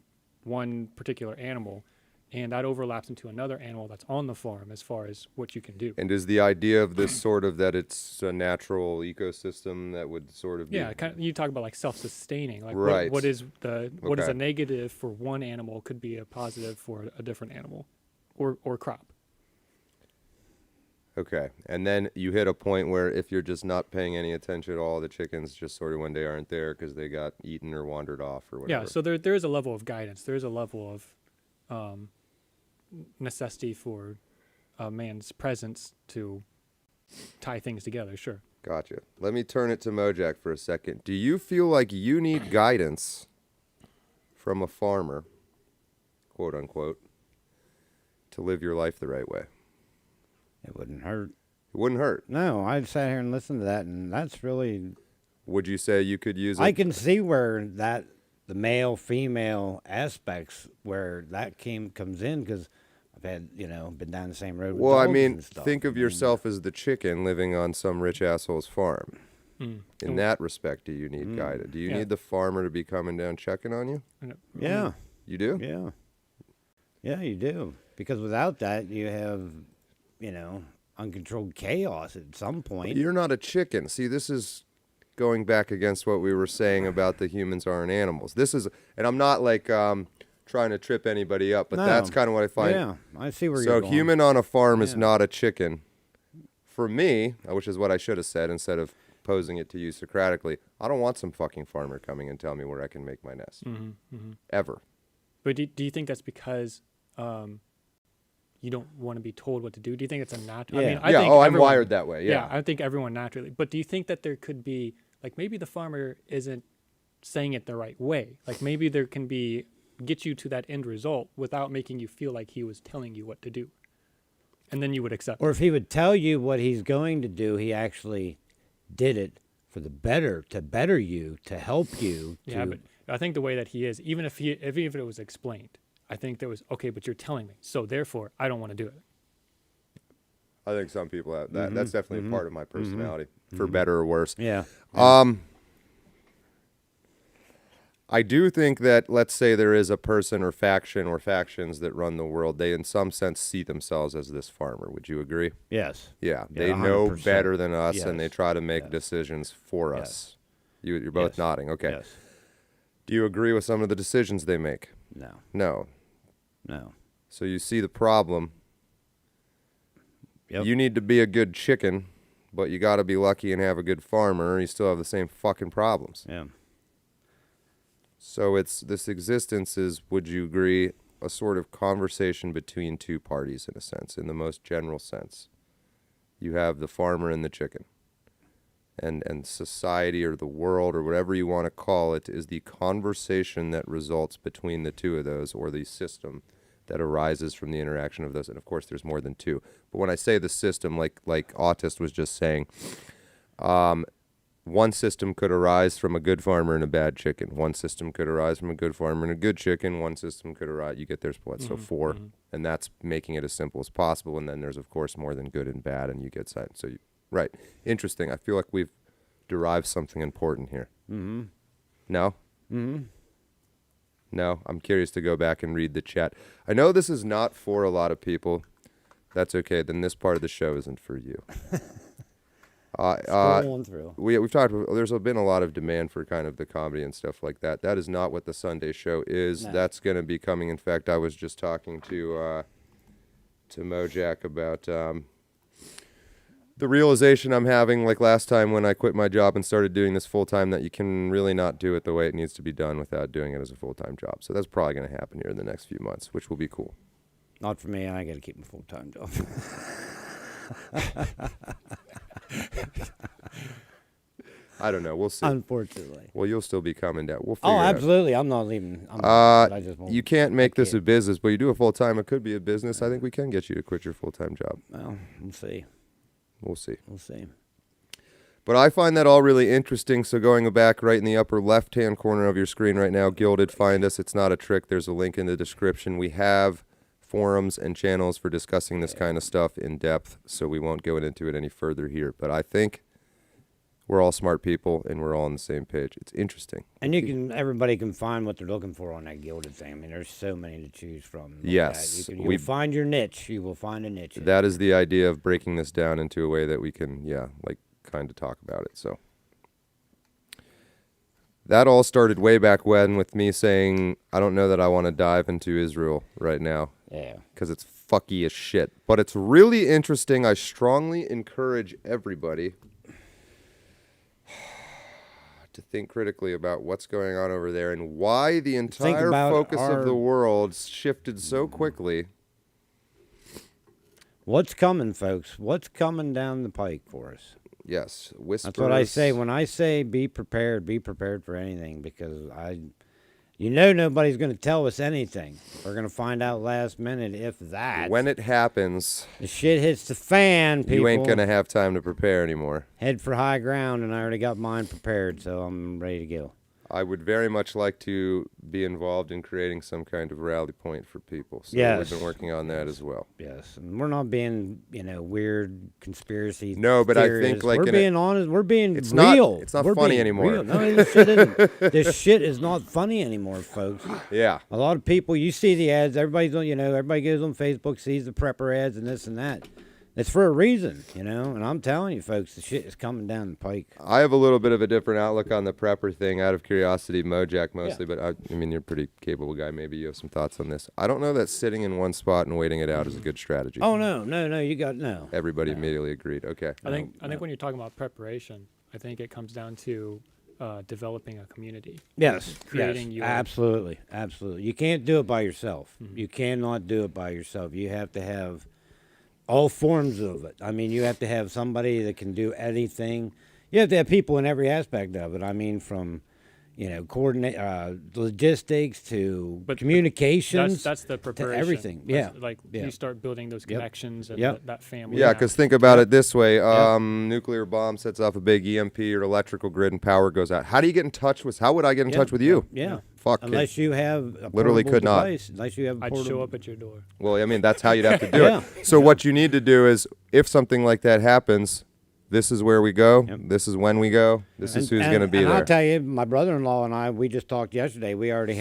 one particular animal, and that overlaps into another animal that's on the farm as far as what you can do. And is the idea of this sort of that it's a natural ecosystem that would sort of be... Yeah, you talk about like self-sustaining. Like Right. what is Okay. a negative for one animal could be a positive for a different animal, or crop. Okay. And then you hit a point where if you're just not paying any attention at all, the chickens just sort of one day aren't there because they got eaten or wandered off or whatever. Yeah, so there is a level of guidance. There is a level of necessity for a man's presence to tie things together, sure. Gotcha. Let me turn it to Mojack for a second. Do you feel like you need guidance from a farmer, quote unquote, to live your life the right way? It wouldn't hurt. It wouldn't hurt. No, I sat here and listened to that, and that's really... Would you say you could use it? I can see where the male, female aspects, where that comes in, because I've had, been down the same road with Well, I dogs mean, and stuff. think of yourself as the chicken living on some rich asshole's farm. Mm. In that respect, do you need guidance? Do you need the farmer to be coming down checking on you? Yeah. You do? Yeah. Yeah, you do. Because without that, you have, uncontrolled chaos at some point. But you're not a chicken. See, this is going back against what we were saying about the humans aren't animals. This is, and I'm not like trying to trip anybody up, but No. that's kind of what I find. Yeah, I see where So you're going. human on a farm is Yeah. not a chicken. For me, which is what I should have said instead of posing it to you Socratically, I don't want some fucking farmer coming and tell me where I can make my nest. Ever. But do you think that's because you don't want to be told what to do? Do you think it's a natural? Yeah. I mean, I Yeah, think I'm everyone- wired that way, yeah. I think everyone naturally. But do you think that there could be, like, maybe the farmer isn't saying it the right way? Like, maybe there can be, get you to that end result without making you feel like he was telling you what to do. And then you would accept Or it. if he would tell you what he's going to do, he actually did it for the better, to better you, to help you. Yeah, but I think the way that he is, even if it was explained, I think there was, okay, but you're telling me, so therefore I don't want to do it. I think some people have that. That's definitely a part of my personality, for Mm-hmm. better or worse. Yeah. I do think that, let's say there is a person or faction or factions that run the world, they in some sense see themselves as this farmer. Would you agree? Yes. Yeah, Yeah, they know 100%. better than us, and they Yes. try to make Yes. decisions for Yes. us. You're both Yes. nodding. Okay. Yes. Do you agree with some of the decisions they make? No. No. No. So you see the problem. Yep. You need to be a good chicken, but you got to be lucky and have a good farmer, or you still have the same fucking problems. Yeah. So it's this existence is, would you agree, a sort of conversation between two parties in a sense, in the most general sense. You have the farmer and the chicken. And society or the world or whatever you want to call it is the conversation that results between the two of those, or the system that arises from the interaction of those. And of course there's more than two. But when I say the system, like Autist was just saying, one system could arise from a good farmer and a bad chicken. One system could arise from a good farmer and a good chicken. One system could arise, you get there's what, so four. And that's making it as simple as possible. And then there's, of course, more than good and bad, and you get side. So, right. Interesting. I feel like we've derived something important here. Mm-hmm. No? Mm-hmm. No? I'm curious to go back and read the chat. I know this is not for a lot of people. That's okay. Then this part of the show isn't for you. Scrolling through. We've talked. There's been a lot of demand for kind of the comedy and stuff like that. That is not what the Sunday show is. No. That's going to be coming. In fact, I was just talking to Mojack about the realization I'm having, like last time when I quit my job and started doing this full time, that you can really not do it the way it needs to be done without doing it as a full time job. So that's probably going to happen here in the next few months, which will be cool. Not for me. I got to keep my full-time job. I don't know. We'll see. Unfortunately. Well, you'll still be coming down. We'll figure Oh, it out. absolutely. I'm not leaving. I just won't. You can't make this a can't. business, but you do a full time. It could be a business. I think we can get you to quit your full time job. Well, we'll see. We'll see. We'll see. But I find that all really interesting. So going back right in the upper left-hand corner of your screen right now, Gilded, find us. It's not a trick. There's a link in the description. We have forums and channels for discussing this kind of stuff in depth, so we won't go into it any further here. But I think we're all smart people and we're all on the same page. It's interesting. And everybody can find what they're looking for on that gilded thing. I mean, there's so many to choose from. Yes, you will find your niche. You will find a niche. That is the idea of breaking this down into a way that we can, kind of talk about it. So that all started way back when with me saying, I don't know that I want to dive into Israel right now. Yeah. Because it's fucky as shit. But it's really interesting. I strongly encourage everybody to think critically about what's going on over there and why the entire focus of the world shifted so quickly. What's coming, folks? What's coming down the pike for us? Yes, whispers. That's what I say. When I say be prepared for anything, because nobody's going to tell us anything. We're going to find out last minute, if that. When it happens, the shit hits the fan, people. You ain't going to have time to prepare anymore. Head for high ground, and I already got mine prepared, so I'm ready to go. I would very much like to be involved in creating some kind of rally point for people. So yes. We've been working on that as well. Yes, and we're not being, weird conspiracy. No, but theorists. I think like we're being honest. We're being it's real. It's not we're funny being anymore. Real. No, this shit isn't. This shit is not funny anymore, folks. Yeah. A lot of people, you see the ads. Everybody's on. Everybody goes on Facebook, sees the prepper ads and this and that. It's for a reason, and I'm telling you, folks, the shit is coming down the pike. I have a little bit of a different outlook on the prepper thing, out of curiosity, Mojack mostly, but I mean, you're a pretty capable guy. Maybe you have some thoughts on this. I don't know that sitting in one spot and waiting it out is a good strategy. Oh, no, you got no. Everybody immediately agreed. Okay. I think when you're talking about preparation, I think it comes down to developing a community. Yes, creating yes, absolutely. You can't do it by yourself. Mm-hmm. You cannot do it by yourself. You have to have all forms of it. I mean, you have to have somebody that can do anything. You have to have people in every aspect of it. I mean, from coordinate, logistics to communications. That's the preparation. To everything. You start building those connections and that family. Yeah, because think about it this way: nuclear bomb sets off a big EMP or electrical grid, and power goes out. How do you get in touch with? How would I get in touch with you? Yeah. Fuck. Unless you have a literally could device. not. Unless you have. I'd show up at your door. Well, I mean, that's how you'd have to do it. So what you need to do is, if something like that happens, this is where we go. Yep. This is when we go. This is who's going to be there. I'll tell you, my brother-in-law and I, we just talked yesterday. We already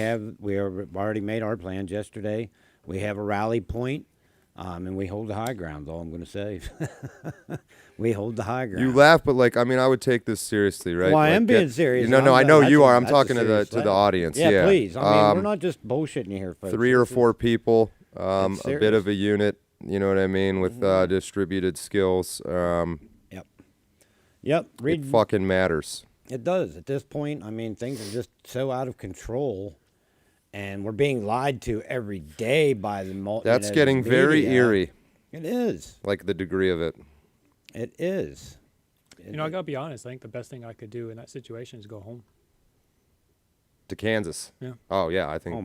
made our plans yesterday. We have a rally point, and we hold the high ground. All I'm going to say. We hold the high ground. You laugh, but I would take this seriously, right? Well, I am being serious. No, I know you are. I'm talking to the audience. Yeah, please. I mean, we're not just bullshitting you here, folks. 3 or 4 people, a bit of a unit. You know what I mean, with distributed skills. Yep. It fucking matters. It does. At this point, I mean, things are just so out of control, and we're being lied to every day by the That's getting very eerie. It is. Like the degree of it. It is. I gotta be honest. I think the best thing I could do in that situation is go home to Kansas. Yeah. Oh yeah, I think.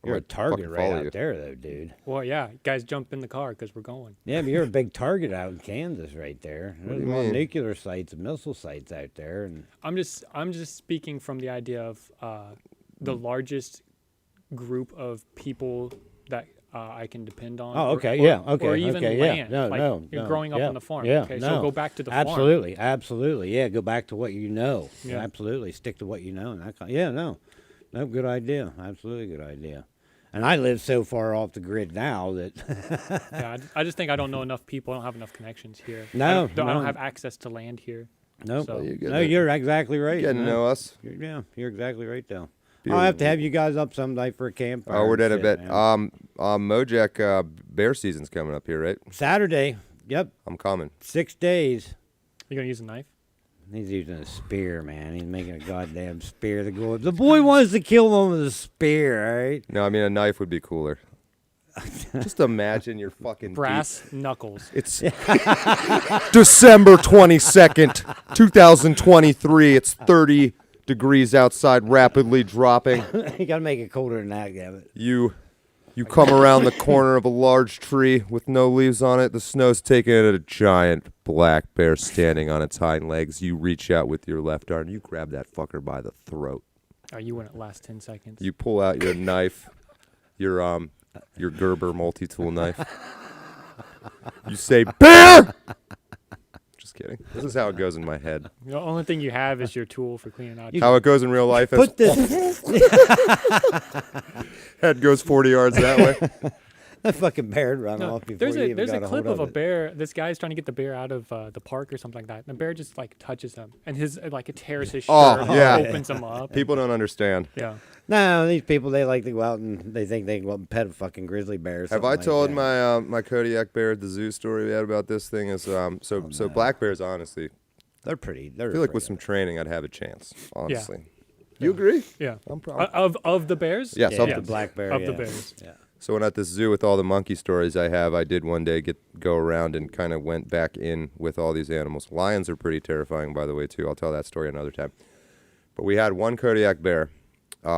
You're a target right out there, though, dude. Well, yeah, guys, jump in the car because we're going. Yeah, but you're a big target out in Kansas, right there. There's a lot of nuclear sites and missile sites out there, and I'm just speaking from the idea of the largest group of people that I can depend on. Oh, okay, or even land. Yeah. You're growing up on the farm. Yeah, so go back to the farm. Absolutely. Yeah, go back to what you know. Yeah. Absolutely, stick to what you know. No, good idea. Absolutely good idea. And I live so far off the grid now that. I just think I don't know enough people. I don't have enough connections here. I don't have access to land here. No, so. You're exactly right. You getting to know us. You're exactly right, though. I'll have to have you guys up someday for a campfire. Oh, we're dead a bit. Mojack, bear season's coming up here, right? Saturday. Yep. I'm coming. 6 days. You gonna use a knife? He's using a spear, man. He's making a goddamn spear. The boy wants to kill him with a spear, all right? No, I mean, a knife would be cooler. Just imagine your fucking brass knuckles. It's December 22nd, 2023. It's 30 degrees outside, rapidly dropping. You gotta make it colder than that, damn it. You come around the corner of a large tree with no leaves on it. The snow's taking it. A giant black bear standing on its hind legs. You reach out with your left arm. You grab that fucker by the throat. You wouldn't last 10 seconds. You pull out your knife, your Gerber multi-tool knife. You say, "Bear!" Just kidding. This is how it goes in my head. The only thing you have is your tool for cleaning out. How it goes in real life is Put this head goes 40 yards that way. that fucking bear run No, off before there's you a even there's got a a clip hold of a it. bear. This guy's trying to get the bear out of the park or something like that. And the bear just like touches him, and his like it tears his shirt. Oh, and yeah. opens him up. People don't understand. Yeah. No, these people, they like to go out and they think they can go up and pet a fucking grizzly bear. Or Have I something told like that. my Kodiak bear at the zoo story we had about this thing? Is so black bears, honestly, They're pretty. I feel like with some training I'd have a chance. Honestly, you agree? Yeah. I'm probably. Of the bears. Yes, yeah, of the the- black bear. Of yeah. the bears. Yeah. So when at this zoo with all the monkey stories I did one day go around and kind of went back in with all these animals. Lions are pretty terrifying, by the way, too. I'll tell that story another time. But we had one Kodiak bear,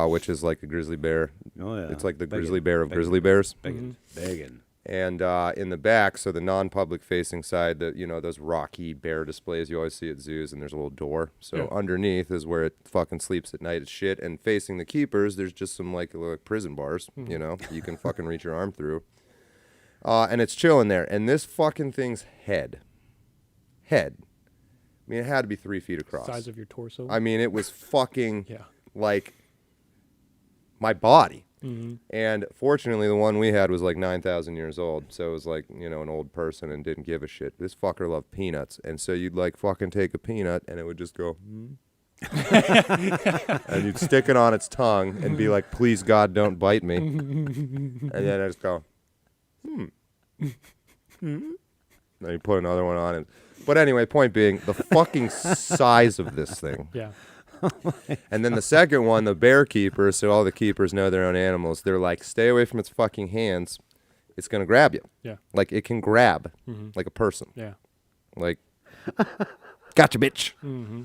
which is like a grizzly bear. Oh yeah. It's like the Big grizzly un. bear of Big grizzly un. bears. Big un. Big un. And in the back, so the non-public facing side, those rocky bear displays you always see at zoos, and there's a little door. So underneath is where it fucking sleeps at night. It's shit. And facing the keepers, there's just some like prison bars. You can fucking reach your arm through. And it's chilling there. And this fucking thing's head. I mean, it had to be 3 feet across. Size of your torso. I mean, it was fucking Yeah. like my body. Mm-hmm. And fortunately, the one we had was like 9,000 years old. So it was like, an old person and didn't give a shit. This fucker loved peanuts. And so you'd like fucking take a peanut and it would just go, and you'd stick it on its tongue and be like, please, God, don't bite me. And then I just go, Then you put another one on it. But anyway, point being, the fucking size of this thing. Yeah. And then the second one, the bear keepers, so all the keepers know their own animals. They're like, stay away from its fucking hands. It's going to grab you. Yeah. Like, it can grab Mm-hmm. like a person. Yeah. Like, gotcha, bitch. Mm-hmm.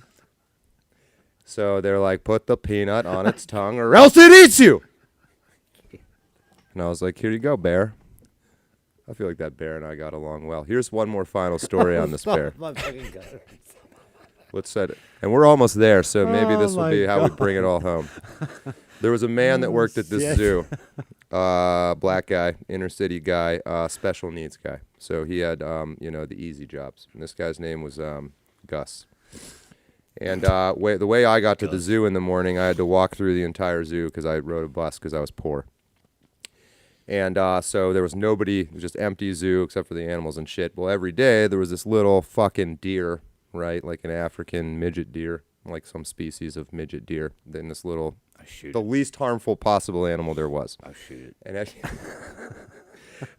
So they're like, put the peanut on its tongue or else it eats you. And I was like, here you go, bear. I feel like that bear and I got along well. Here's one more final story on this bear. My fucking God. Let's set it. And we're almost there, so maybe Oh this will my be how we God. bring it all home. There was a man that worked at this shit. zoo, black guy, inner city guy, special needs guy. So he had, the easy jobs. And this guy's name was Gus. And the way I got to the zoo in the morning, I had to walk through the entire zoo because I rode a bus because I was poor. And so there was nobody, it was just empty zoo except for the animals and shit. Well, every day there was this little fucking deer, right? Like an African midget deer, like some species of midget deer. Then this little, the least harmful possible animal there was. I'll shoot it. And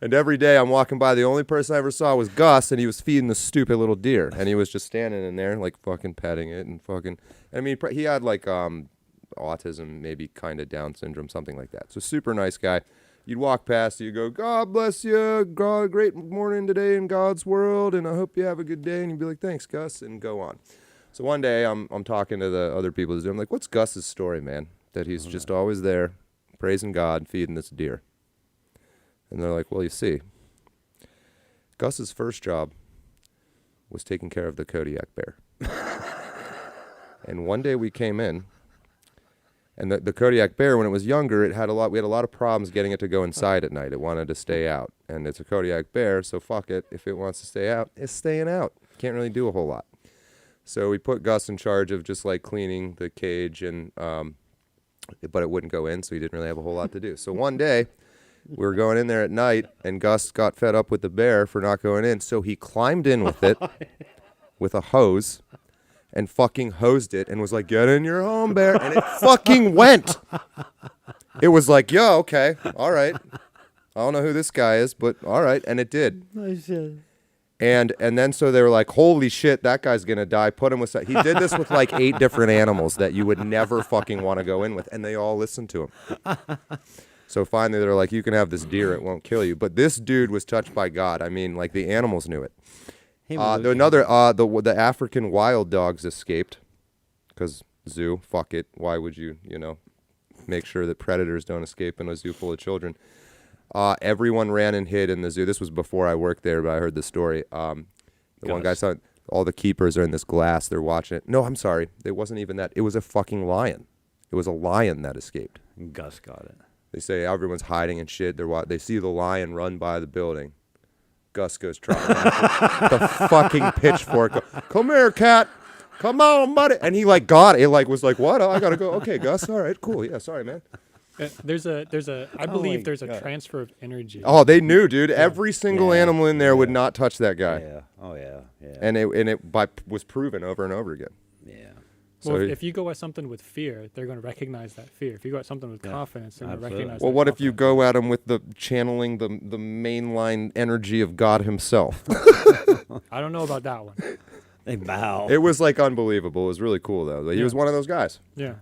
and every day I'm walking by, the only person I ever saw was Gus, and he was feeding the stupid little deer. And he was just standing in there, like fucking petting it and fucking, I mean, he had like autism, maybe kind of Down syndrome, something like that. So super nice guy. You'd walk past, you go, God bless you, God, great morning today in God's world, and I hope you have a good day. And you'd be like, thanks, Gus, and go on. So one day I'm talking to the other people. I'm like, what's Gus's story, man? That he's just always there, praising God, feeding this deer. And they're like, well, you see, Gus's first job was taking care of the Kodiak bear. And one day we came in, and the Kodiak bear, when it was younger, we had a lot of problems getting it to go inside at night. It wanted to stay out. And it's a Kodiak bear, so fuck it. If it wants to stay out, it's staying out. Can't really do a whole lot. So we put Gus in charge of just like cleaning the cage, and but it wouldn't go in, so he didn't really have a whole lot to do. So one day, we were going in there at night, and Gus got fed up with the bear for not going in, so he climbed in with it with a hose and fucking hosed it and was like, get in your home, bear. And it fucking went. It was like, yo, okay, all right. I don't know who this guy is, but all right. And it did. And then so they were like, holy shit, that guy's going to die. Put him with... He did this with like 8 different animals that you would never fucking want to go in with. And they all listened to him. So finally they're like, you can have this deer. It won't kill you. But this dude was touched by God. I mean, like the animals knew it. The African wild dogs escaped because zoo, fuck it. Why would you, make sure that predators don't escape in a zoo full of children? Everyone ran and hid in the zoo. This was before I worked there, but I heard the story. One guy saw all the keepers are in this glass. They're watching it. No, I'm sorry. It wasn't even that. It was a fucking lion. It was a lion that escaped. Gus got it. They say everyone's hiding and shit. They see the lion run by the building. Gus goes trotting after the fucking pitchfork. Come here, cat. Come on, buddy. And he like got it. Like was like, what? Oh, I gotta go. Okay, Gus. All right, cool. Yeah, sorry, man. I believe there's a transfer of energy. Oh, they knew, dude. Every single animal in there would not touch that guy. Yeah. Oh yeah. Yeah. And it was proven over and over again. Yeah. Well, So if you go at something with fear, they're going to recognize that fear. If you go at something with confidence, they're going to Absolutely. recognize. well, that what if you confidence. go at him with the channeling the mainline energy of God himself? I don't know about that one. They bow. It was like unbelievable. It was really cool though. He was one of those guys. Yeah.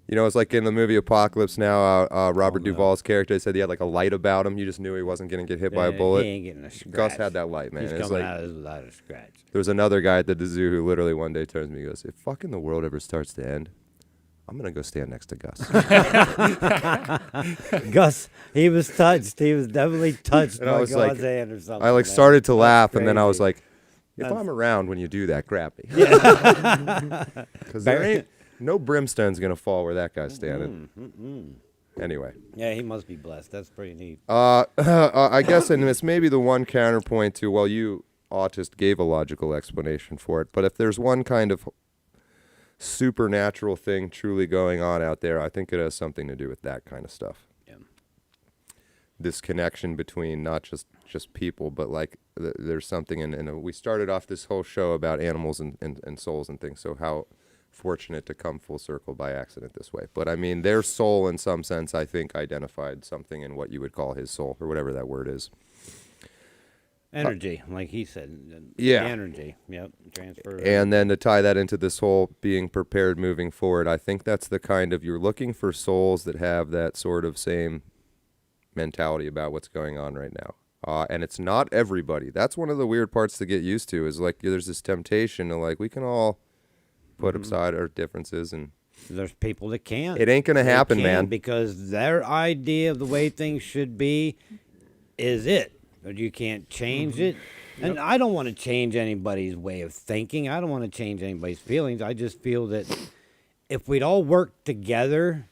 You know, it's like in the movie Apocalypse Now, Robert Duvall's character said he had like a light about him. You just knew he wasn't going to get hit by a bullet. He ain't getting a scratch. Gus had that light, man. He's It's coming like, out of this without a scratch. there was another guy at the zoo who literally one day turns to me and goes, if fucking the world ever starts to end, I'm going to go stand next to Gus. Gus, he was touched. He was definitely touched And I by was God's like- hand or something. I like man. started to That's laugh, and then I was crazy. like, if I'm around when you do that, grab me. Because there ain't no brimstone's going to fall where that guy's standing. Anyway. Yeah, he must be blessed. That's pretty neat. I guess, and it's maybe the one counterpoint to, well, you, Autist, gave a logical explanation for it, but if there's one kind of supernatural thing truly going on out there, I think it has something to do with that kind of stuff. Yeah. This connection between not just people, but like there's something, and we started off this whole show about animals and souls and things, so how fortunate to come full circle by accident this way. But I mean, their soul in some sense, I think, identified something in what you would call his soul, or whatever that word is. Energy, like he said. Yeah. Energy. Yep. Transfer. And then to tie that into this whole being prepared moving forward, I think that's the kind of, you're looking for souls that have that sort of same mentality about what's going on right now. And it's not everybody. That's one of the weird parts to get used to, is like there's this temptation to like, we can all put aside our differences, and There's people that can't. it ain't going to They happen, can't, man. because their idea of the way things should be is it. But you can't change it. And I don't want to change anybody's way of thinking. I don't want to change anybody's feelings. I just feel that if we'd all work together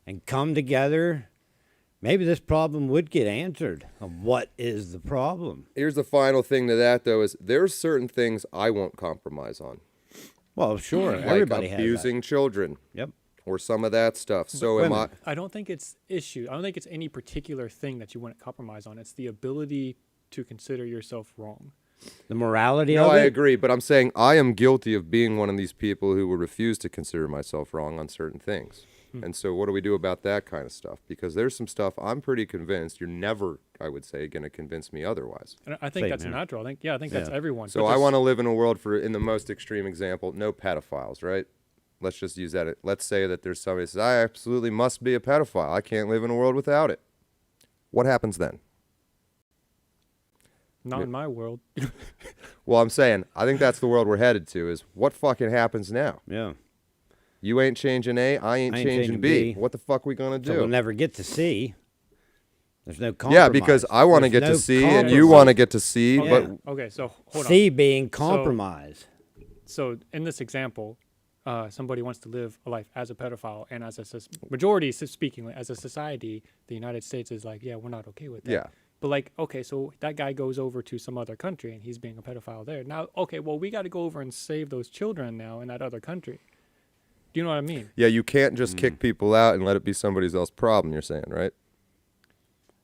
and come together, maybe this problem would get answered of what is the problem. Here's the final thing to that, though, is there's certain things I won't compromise on. Well, sure. Like Everybody has abusing children that. Yep. or some of that stuff. So am I. women. I don't think it's issue. I don't think it's any particular thing that you wouldn't compromise on. It's the ability to consider yourself wrong. The morality No, of I it. agree, but I'm saying I am guilty of being one of these people who will refuse to consider myself wrong on certain things. And so what do we do about that kind of stuff? Because there's some stuff I'm pretty convinced you're never, I would say, going to convince me otherwise. And I think Same that's here. natural. I think that's Yeah. everyone. So But I there's- want to live in a world, for, in the most extreme example, no pedophiles, right? Let's just use that. Let's say that there's somebody who says, I absolutely must be a pedophile. I can't live in a world without it. What happens then? not in my world. Well, I'm saying, I think that's the world we're headed to, is what fucking happens now? Yeah. You ain't changing A, I ain't changing B. What the fuck we gonna So do? we'll never get to C. There's no compromise. Yeah, because I want to There's get no to C and compromise. you want to get to C, Okay, but okay, so hold on. C being compromise. So in this example, somebody wants to live a life as a pedophile, and as a majority speaking, as a society, the United States is like, yeah, we're not okay with that. yeah. But like, okay, so that guy goes over to some other country and he's being a pedophile there. Now, okay, well, we got to go over and save those children now in that other country. Do you know what I mean? Yeah, you can't just kick people out and let it be somebody else's problem, you're saying, right?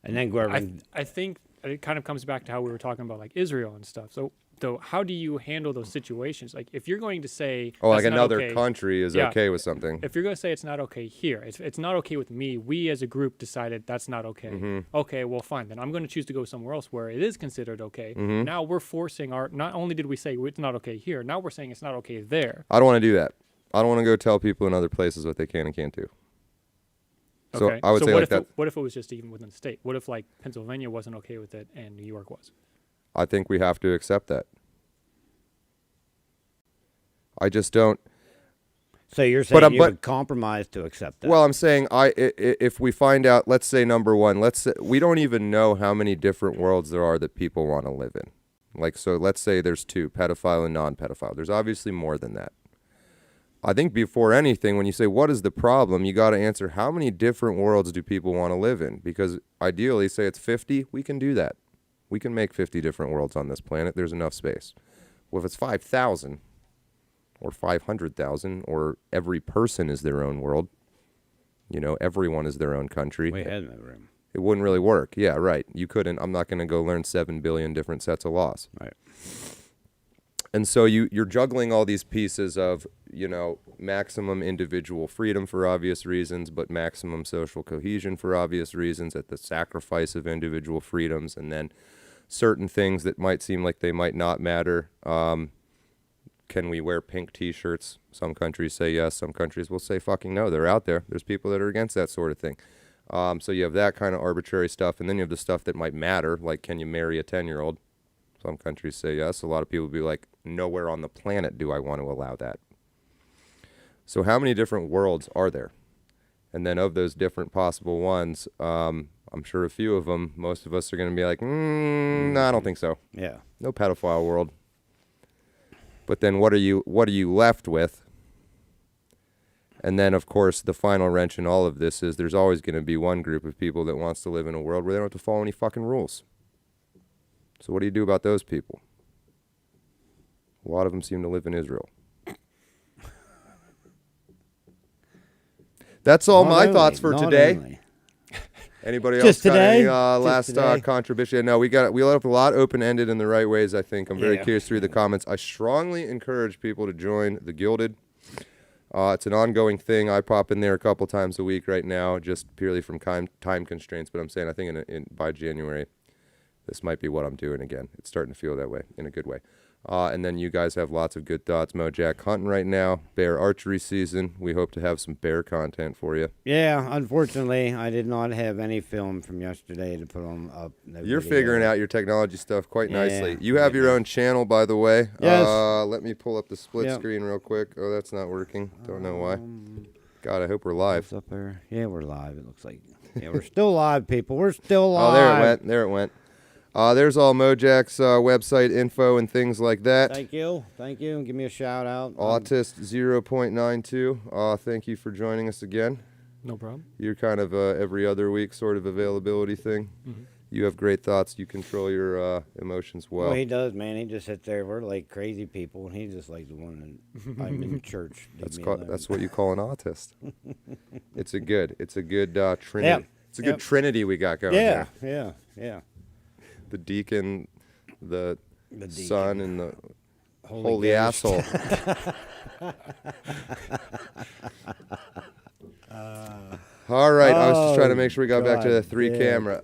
And then go over and I think it kind of comes back to how we were talking about like Israel and stuff. So how do you handle those situations? Like if you're going to say, Oh, like "That's not another okay," country is Yeah. okay with something. if you're going to say it's not okay here, it's not okay with me. We as a group decided that's not okay. Okay, well, fine. Then I'm going to choose to go somewhere else where it is considered okay. Now we're forcing not only did we say it's not okay here, now we're saying it's not okay there. I don't want to do that. I don't want to go tell people in other places what they can and can't do. So Okay. I would say what like if that. what if it was just even within the state? What if like Pennsylvania wasn't okay with it and New York was? I think we have to accept that. I just don't. so you're saying But, you would compromise to accept that. Well, I'm saying if we find out, let's say number one, let's say we don't even know how many different worlds there are that people want to live in. Like, so let's say there's two, pedophile and non-pedophile. There's obviously more than that. I think before anything, when you say what is the problem, you got to answer how many different worlds do people want to live in? Because ideally, say it's 50, we can do that. We can make 50 different worlds on this planet. There's enough space. Well, if it's 5,000 or 500,000 or every person is their own world, everyone is their own country. We had no room. It wouldn't really work. Yeah, right. You couldn't. I'm not going to go learn 7 billion different sets of laws. Right. And so you're juggling all these pieces of, maximum individual freedom for obvious reasons, but maximum social cohesion for obvious reasons at the sacrifice of individual freedoms, and then certain things that might seem like they might not matter. Can we wear pink T-shirts? Some countries say yes. Some countries will say fucking no. They're out there. There's people that are against that sort of thing. So you have that kind of arbitrary stuff, and then you have the stuff that might matter, like can you marry a 10-year-old? Some countries say yes. A lot of people will be like, nowhere on the planet do I want to allow that. So how many different worlds are there? And then of those different possible ones, I'm sure a few of them, most of us are going to be like, no, I don't think so. Yeah. No pedophile world. But then what are you left with? And then, of course, the final wrench in all of this is there's always going to be one group of people that wants to live in a world where they don't have to follow any fucking rules. So what do you do about those people? A lot of them seem to live in Israel. That's all my thoughts for today. Anybody else Just got today? any Just last today? contribution? No, we left a lot open-ended in the right ways, I think. I'm very Yeah. curious to read the comments. I strongly encourage people to join the Gilded. It's an ongoing thing. I pop in there a couple times a week right now, just purely from time constraints. But I'm saying I think by January, this might be what I'm doing again. It's starting to feel that way in a good way. And then you guys have lots of good thoughts. Mojack hunting right now. Bear archery season. We hope to have some bear content for you. Yeah, unfortunately, I did not have any film from yesterday to put on up. No You're video. figuring out your technology stuff quite Yeah, nicely. You have your own channel, by the way. Yes. Let me pull up the split Yep. screen real quick. Oh, that's not working. Don't know why. God, I hope we're live. What's up there? Yeah, we're live. It looks like. Yeah, we're still live, people. We're still live. Oh, there it went. There it went. There's all Mojack's website info and things like that. Thank you. Thank you. Give me a shout out. Autist 0.92. Thank you for joining us again. No problem. You're kind of every other week sort of availability thing. Mm-hmm. You have great thoughts. You control your emotions well. Well, he does, man. He just sits there. We're like crazy people, and he's just like the one that I'm in church. That's what you call an autist. It's a good trinity. Yep. It's a good trinity we got going Yeah, here. yeah. The deacon, the deacon. son, and the holy Ghost. asshole. All right, I was just trying to make sure we got back to the God, 3 yeah. camera.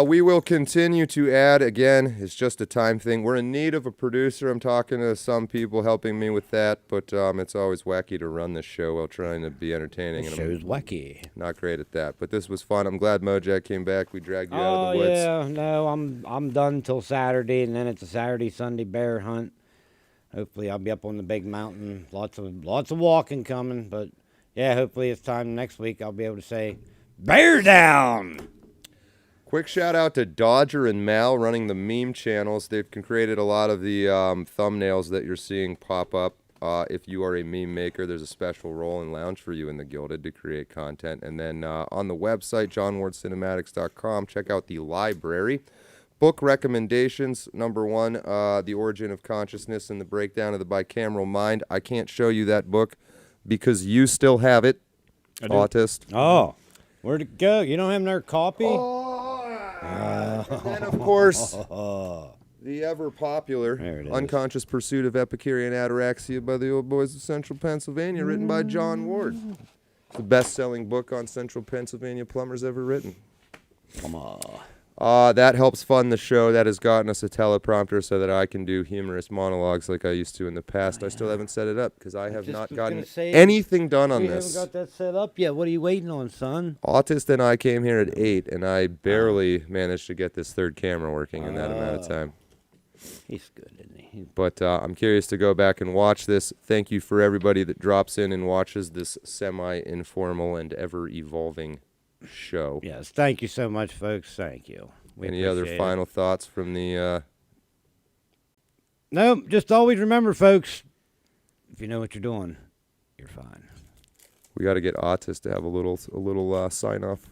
We will continue to add, again, it's just a time thing. We're in need of a producer. I'm talking to some people helping me with that, but it's always wacky to run this show while trying to be entertaining. The and show's wacky. I'm not great at that, but this was fun. I'm glad Mojack came back. We dragged you out of the woods. Yeah, no, I'm done till Saturday, and then it's a Saturday-Sunday bear hunt. Hopefully, I'll be up on the big mountain. Lots of walking coming, but yeah, hopefully it's time next week. I'll be able to say, bear down. Quick shout out to Dodger and Mal running the meme channels. They've created a lot of the thumbnails that you're seeing pop up. If you are a meme maker, there's a special role and lounge for you in the Gilded to create content. And then on the website, johnwardcinematics.com, check out the library. Book recommendations, number 1, The Origin of Consciousness and the Breakdown of the Bicameral Mind. I can't show you that book because you still have it, I do. Autist. Oh, where'd it go? You don't have another copy? And then, of course, the ever popular There it is. Unconscious Pursuit of Epicurean Ataraxia by the Old Boys of Central Pennsylvania, written by John Ward. It's the best-selling book on Central Pennsylvania plumbers ever written. Come on. That helps fund the show. That has gotten us a teleprompter so that I can do humorous monologues like I used to in the past. I still haven't set it up because I have just not was gotten gonna say, anything done on We this. haven't got that set up yet. What are you waiting on, son? Autist and I came here at 8, and I barely managed to get this third camera working in that amount of time. He's good, isn't he? But I'm curious to go back and watch this. Thank you for everybody that drops in and watches this semi-informal and ever-evolving show. Yes, thank you so much, folks. Thank you. We Any other appreciate it. final thoughts from the... Nope, just always remember, folks, if you know what you're doing, you're fine. We got to get Autist to have a little sign-off.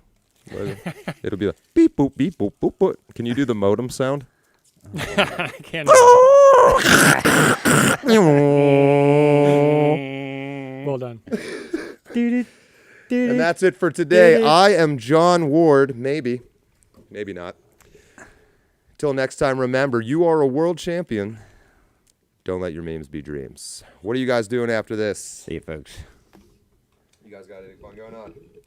It'll be like beep boop beep boop boop boop. Can you do the modem sound? I can't. Well done. And that's it for today. I am John Ward. Maybe not. Till next time, remember, you are a world champion. Don't let your memes be dreams. What are you guys doing after this? See you, folks. You guys got anything fun going on?